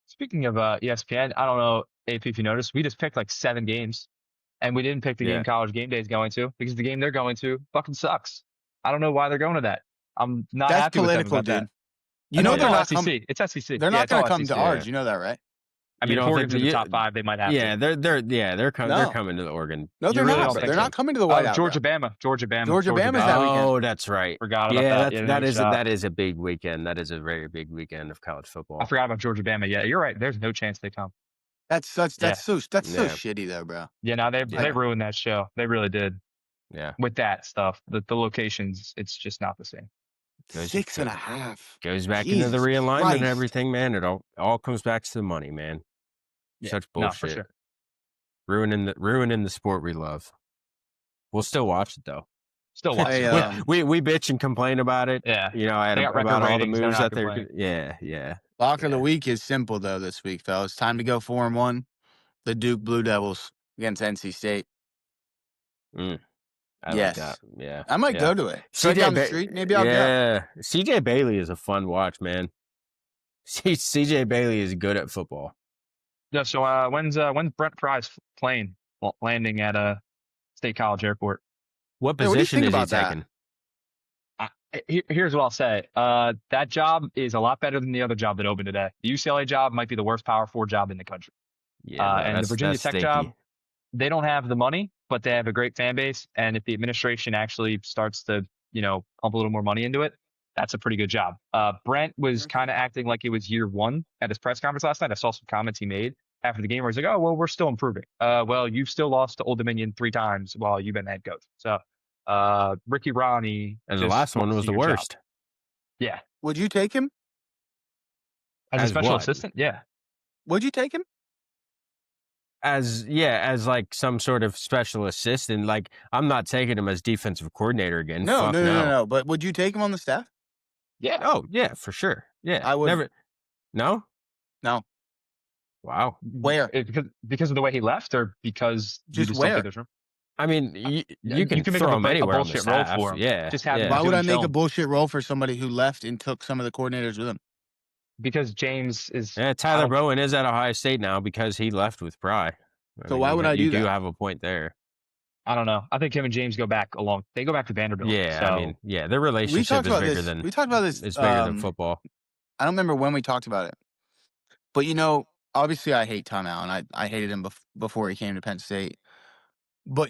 Speaking of ESPN, I don't know, AP, if you noticed, we just picked like 7 games, and we didn't pick the game College Game Day is going to, because the game they're going to fucking sucks. I don't know why they're going to that. I'm not happy with them about that. You know they're not SEC. It's SEC. They're not going to come to ours. You know that, right? If Oregon's in the top 5, they might have to. They're coming to the Oregon. No, they're not. They're not coming to the White House. Georgia Bama that weekend. Oh, that's right. Forgot about that. That is a big weekend. That is a very big weekend of college football. I forgot about Georgia Bama. Yeah, you're right. There's no chance they come. That's so shitty though, bro. Yeah, no, they ruined that show. They really did. Yeah. With that stuff, the locations, it's just not the same. 6.5 goes back into the realignment and everything, man. It all comes back to the money, man. Yeah, such bullshit. No, for sure. Ruining the sport we love. We'll still watch it though. Still watch it. We bitch and complain about it. Yeah. About all the moves that they're. Yeah. Lock of the week is simple though this week, fellas. Time to go 4-1. The Duke Blue Devils against NC State. I like that. Yeah. I might go to it. CJ down the street. Maybe I'll go. CJ Bailey is a fun watch, man. CJ Bailey is good at football. Yeah. So when's Brent Pry's plane landing at State College Airport? What position is he taking? Here's what I'll say. That job is a lot better than the other job that opened today. The UCLA job might be the worst Power 4 job in the country. Yeah, and the Virginia Tech job, they don't have the money, but they have a great fan base. And if the administration actually starts to, pump a little more money into it, that's a pretty good job. Brent was kind of acting like it was year 1 at his press conference last night. I saw some comments he made after the game where he's like, oh, well, we're still improving. Well, you've still lost to Old Dominion 3 times while you've been the head coach. So Ricky Ronnie. And the last one was the worst. Job. Yeah. Would you take him? As a special assistant? Yeah. Would you take him? as like some sort of special assistant. Like, I'm not taking him as defensive coordinator again. No, Fuck no. But would you take him on the staff? Yeah. Oh yeah, for sure. Yeah, I would. never. No. No. Wow. Where? Because of the way he left, or because you Just just don't where? think there's room? I mean, you can make throw up him a anywhere on the bullshit role staff. for him. Yeah, Just have him Why would doing I make a film. bullshit role for somebody who left and took some of the coordinators with him? Because James is. Yeah, Tyler Bowen is at Ohio State now because he left with Pry. So why would I do you that? You do have a point there. I don't know. I think him and James go back along. They go back to Vanderbilt. Yeah, so. I mean, yeah, their relationship is bigger than. We talked about this. It's bigger than football. I don't remember when we talked about it, but obviously I hate Tom Allen. I hated him before he came to Penn State. But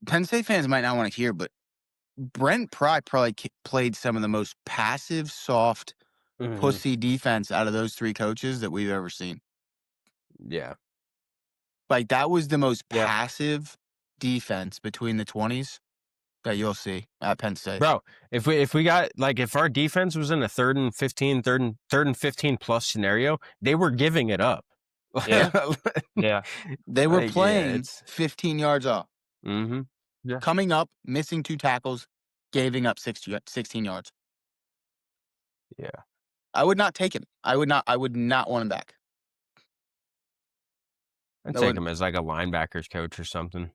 Penn State fans might not want to hear, but Brent Pry probably played some of the most passive, soft, pussy defense out of those three coaches that we've ever seen. Yeah, like that was the most passive defense between the 20s that you'll see at Penn State. Bro, if we got if our defense was in a third and 15 plus scenario, they were giving it up. Yeah. Yeah. They were playing 15 yards off. Mm-hmm. Yeah. Coming up, missing 2 tackles, giving up 16 yards. Yeah. I would not take him. I would not want him back. I'd take him as like a linebackers coach or something.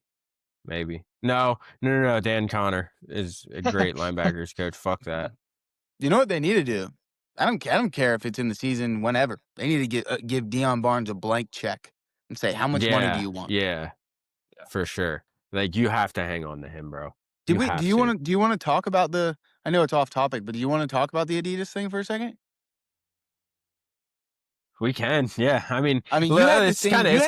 Maybe. No. Dan Connor is a great linebackers coach. Fuck that. You know what they need to do? I don't care if it's in the season, whenever. They need to give Deion Barnes a blank check and say, how much money do you want? Yeah, for sure. Like, you have to hang on to him, bro. Do you want to talk about the? I know it's off topic, but do you want to talk about the Adidas thing for a second? We can, yeah. I mean, you had similar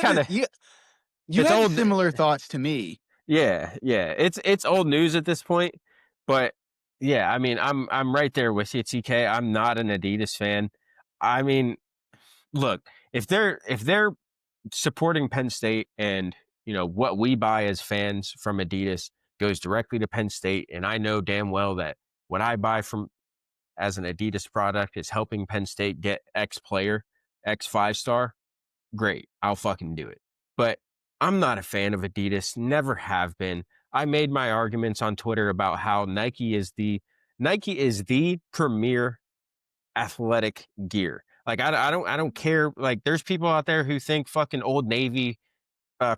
thoughts to me. Yeah. It's old news at this point, but yeah, I mean, I'm right there with you, TK. I'm not an Adidas fan. I mean, look, if they're supporting Penn State and what we buy as fans from Adidas goes directly to Penn State, and I know damn well that what I buy from as an Adidas product is helping Penn State get X player, X 5-star, great, I'll fucking do it. But I'm not a fan of Adidas, never have been. I made my arguments on Twitter about how Nike is the premier athletic gear. Like, I don't care. Like, there's people out there who think fucking Old Navy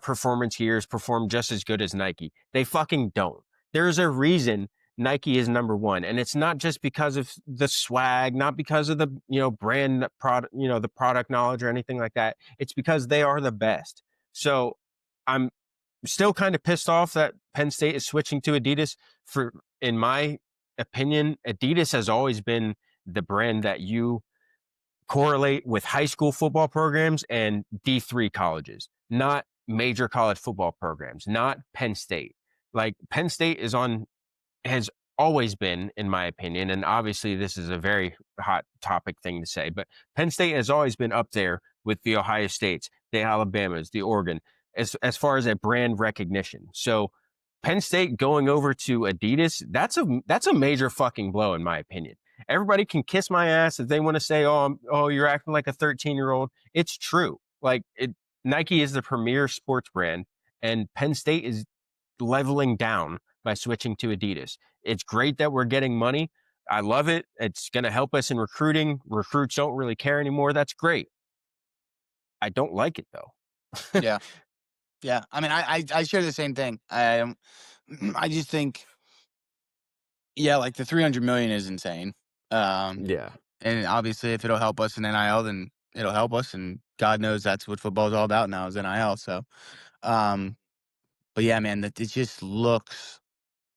performance gears perform just as good as Nike. They fucking don't. There's a reason Nike is number one, and it's not just because of the swag, not because of the brand product, the product knowledge or anything like that. It's because they are the best. So I'm still kind of pissed off that Penn State is switching to Adidas. In my opinion, Adidas has always been the brand that you correlate with high school football programs and D3 colleges, not major college football programs, not Penn State. Like, Penn State has always been, in my opinion, and obviously this is a very hot topic thing to say, but Penn State has always been up there with the Ohio States, the Alabamas, the Oregon, as far as a brand recognition. So Penn State going over to Adidas, that's a major fucking blow, in my opinion. Everybody can kiss my ass if they want to say, oh, you're acting like a 13-year-old. It's true. Like, Nike is the premier sports brand, and Penn State is leveling down by switching to Adidas. It's great that we're getting money. I love it. It's going to help us in recruiting. Recruits don't really care anymore. That's great. I don't like it, though. Yeah. I mean, I share the same thing. I just think, like the 300 million is insane. Yeah. And obviously, if it'll help us in NIL, then it'll help us. And God knows that's what football is all about now, is NIL. So, but yeah, man, it just looks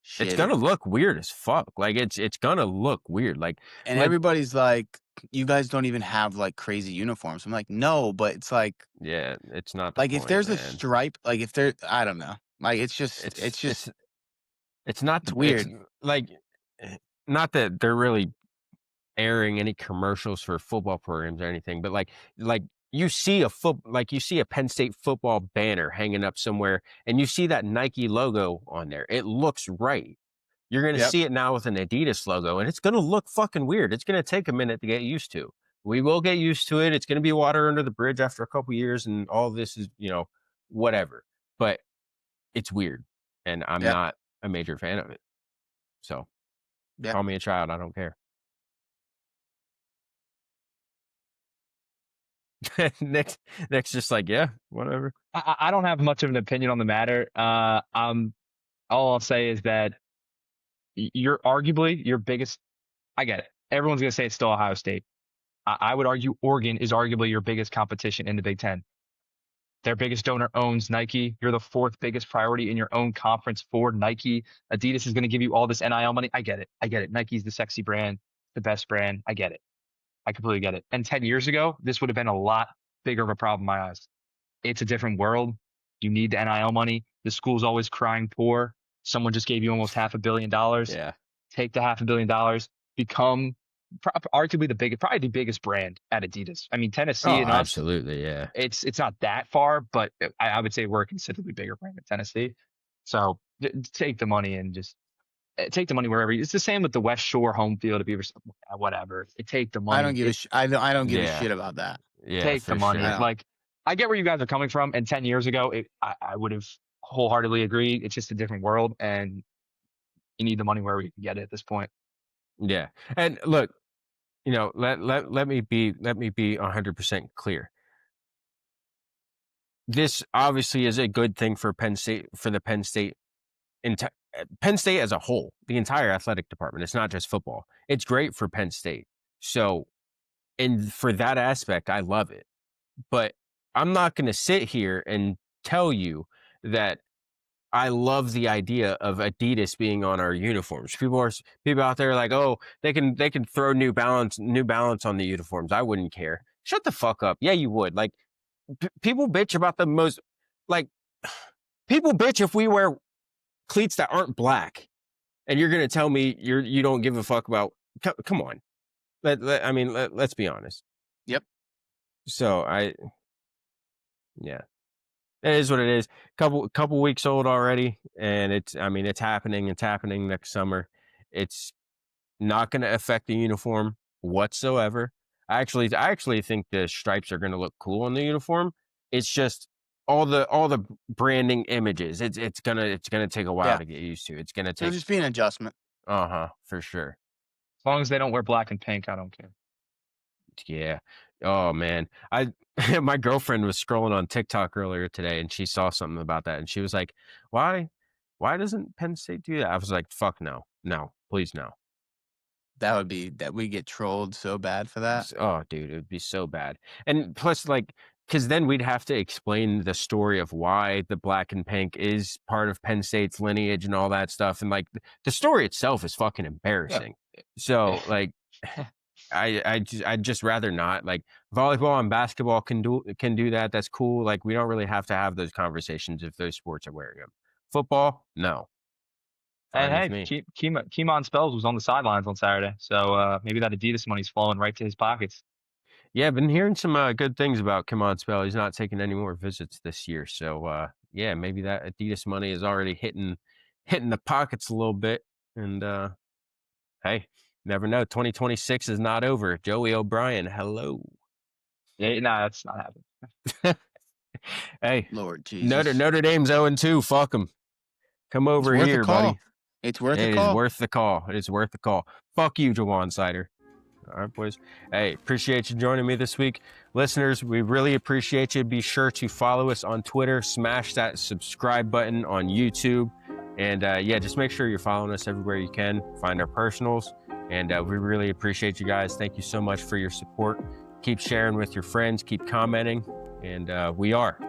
shitty. It's gonna look weird as fuck. Like, it's gonna look weird. Like, everybody's like, you guys don't even have like crazy uniforms. I'm like, no, but it's like, yeah, it's not like, if there's a stripe, like if there, I don't know, like it's not weird. Like, not that they're really airing any commercials for football programs or anything, but like you see a Penn State football banner hanging up somewhere, and you see that Nike logo on there. It looks right. You're going to see it now with an Adidas logo, and it's going to look fucking weird. It's going to take a minute to get used to. We will get used to it. It's going to be water under the bridge after a couple years, and all this is, whatever. But it's weird, and I'm not a major fan of it. So call me a child. I don't care. Nick's just like, yeah, whatever. I don't have much of an opinion on the matter. All I'll say is that you're arguably your biggest. I get it. Everyone's going to say it's still Ohio State. I would argue Oregon is arguably your biggest competition in the Big Ten. Their biggest donor owns Nike. You're the fourth biggest priority in your own conference for Nike. Adidas is going to give you all this NIL money. I get it. Nike's the sexy brand, the best brand. I get it. I completely get it. And 10 years ago, this would have been a lot bigger of a problem in my eyes. It's a different world. You need the NIL money. The school's always crying poor. Someone just gave you almost $500 million. Yeah. Take the $500 million. Become arguably probably the biggest brand at Adidas. I mean, Tennessee and us, absolutely, yeah. It's not that far, but I would say we're a considerably bigger brand than Tennessee. So take the money and just take the money wherever. It's the same with the West Shore home field of Beaver, whatever. Take the money. I don't give a shit about that. Yeah, take the money. Sure. Like, I get where you guys are coming from. And 10 years ago, I would have wholeheartedly agreed. It's just a different world, and you need the money wherever you can get it at this point. Yeah, and look, let me be 100% clear. This obviously is a good thing for Penn State, for the Penn State as a whole, the entire athletic department. It's not just football. It's great for Penn State. So, and for that aspect, I love it. But I'm not going to sit here and tell you that I love the idea of Adidas being on our uniforms. People out there are like, oh, they can throw New Balance on the uniforms. I wouldn't care. Shut the fuck up. Yeah, you would. Like, people bitch about the most, like, people bitch if we wear cleats that aren't black, and you're gonna tell me you don't give a fuck about. Come on, let's be honest. Yep. So yeah. It is what it is. Couple weeks old already, and it's happening. It's happening next summer. It's not going to affect the uniform whatsoever. I actually think the stripes are going to look cool on the uniform. It's just all the branding images. It's gonna take a while to get used to. It's gonna take. It'll just be an adjustment. For sure. As long as they don't wear black and pink, I don't care. Yeah. Oh man, my girlfriend was scrolling on TikTok earlier today, and she saw something about that, and she was like, "Why doesn't Penn State do that?" I was like, "Fuck no, please no." That would be that we get trolled so bad for that. Oh, dude, it would be so bad. And plus, like, because then we'd have to explain the story of why the black and pink is part of Penn State's lineage and all that stuff, and like the story itself is fucking embarrassing. Yeah. So like. I'd just rather not. Like, volleyball and basketball can do that. That's cool. Like, we don't really have to have those conversations if those sports are wearing them. Football, no. And hey, Keemon Spells was on the sidelines on Saturday, so maybe that Adidas money's flowing right to his pockets. Yeah, I've been hearing some good things about Keemon Spells. He's not taking any more visits this year, so yeah, maybe that Adidas money is already hitting the pockets a little bit. And hey. Never know. 2026 is not over. Joey O'Brien, hello. Yeah, no, that's not happening. Hey, Lord Jesus. Notre Dame's 0-2. Fuck them. Come over here, buddy. It's worth the call. It is worth the call. It is worth the call. Fuck you, Jawan Sider. All right, boys. Hey, appreciate you joining me this week. Listeners, we really appreciate you. Be sure to follow us on Twitter. Smash that subscribe button on YouTube. And yeah, just make sure you're following us everywhere you can. Find our personals. And we really appreciate you guys. Thank you so much for your support. Keep sharing with your friends. Keep commenting. And we are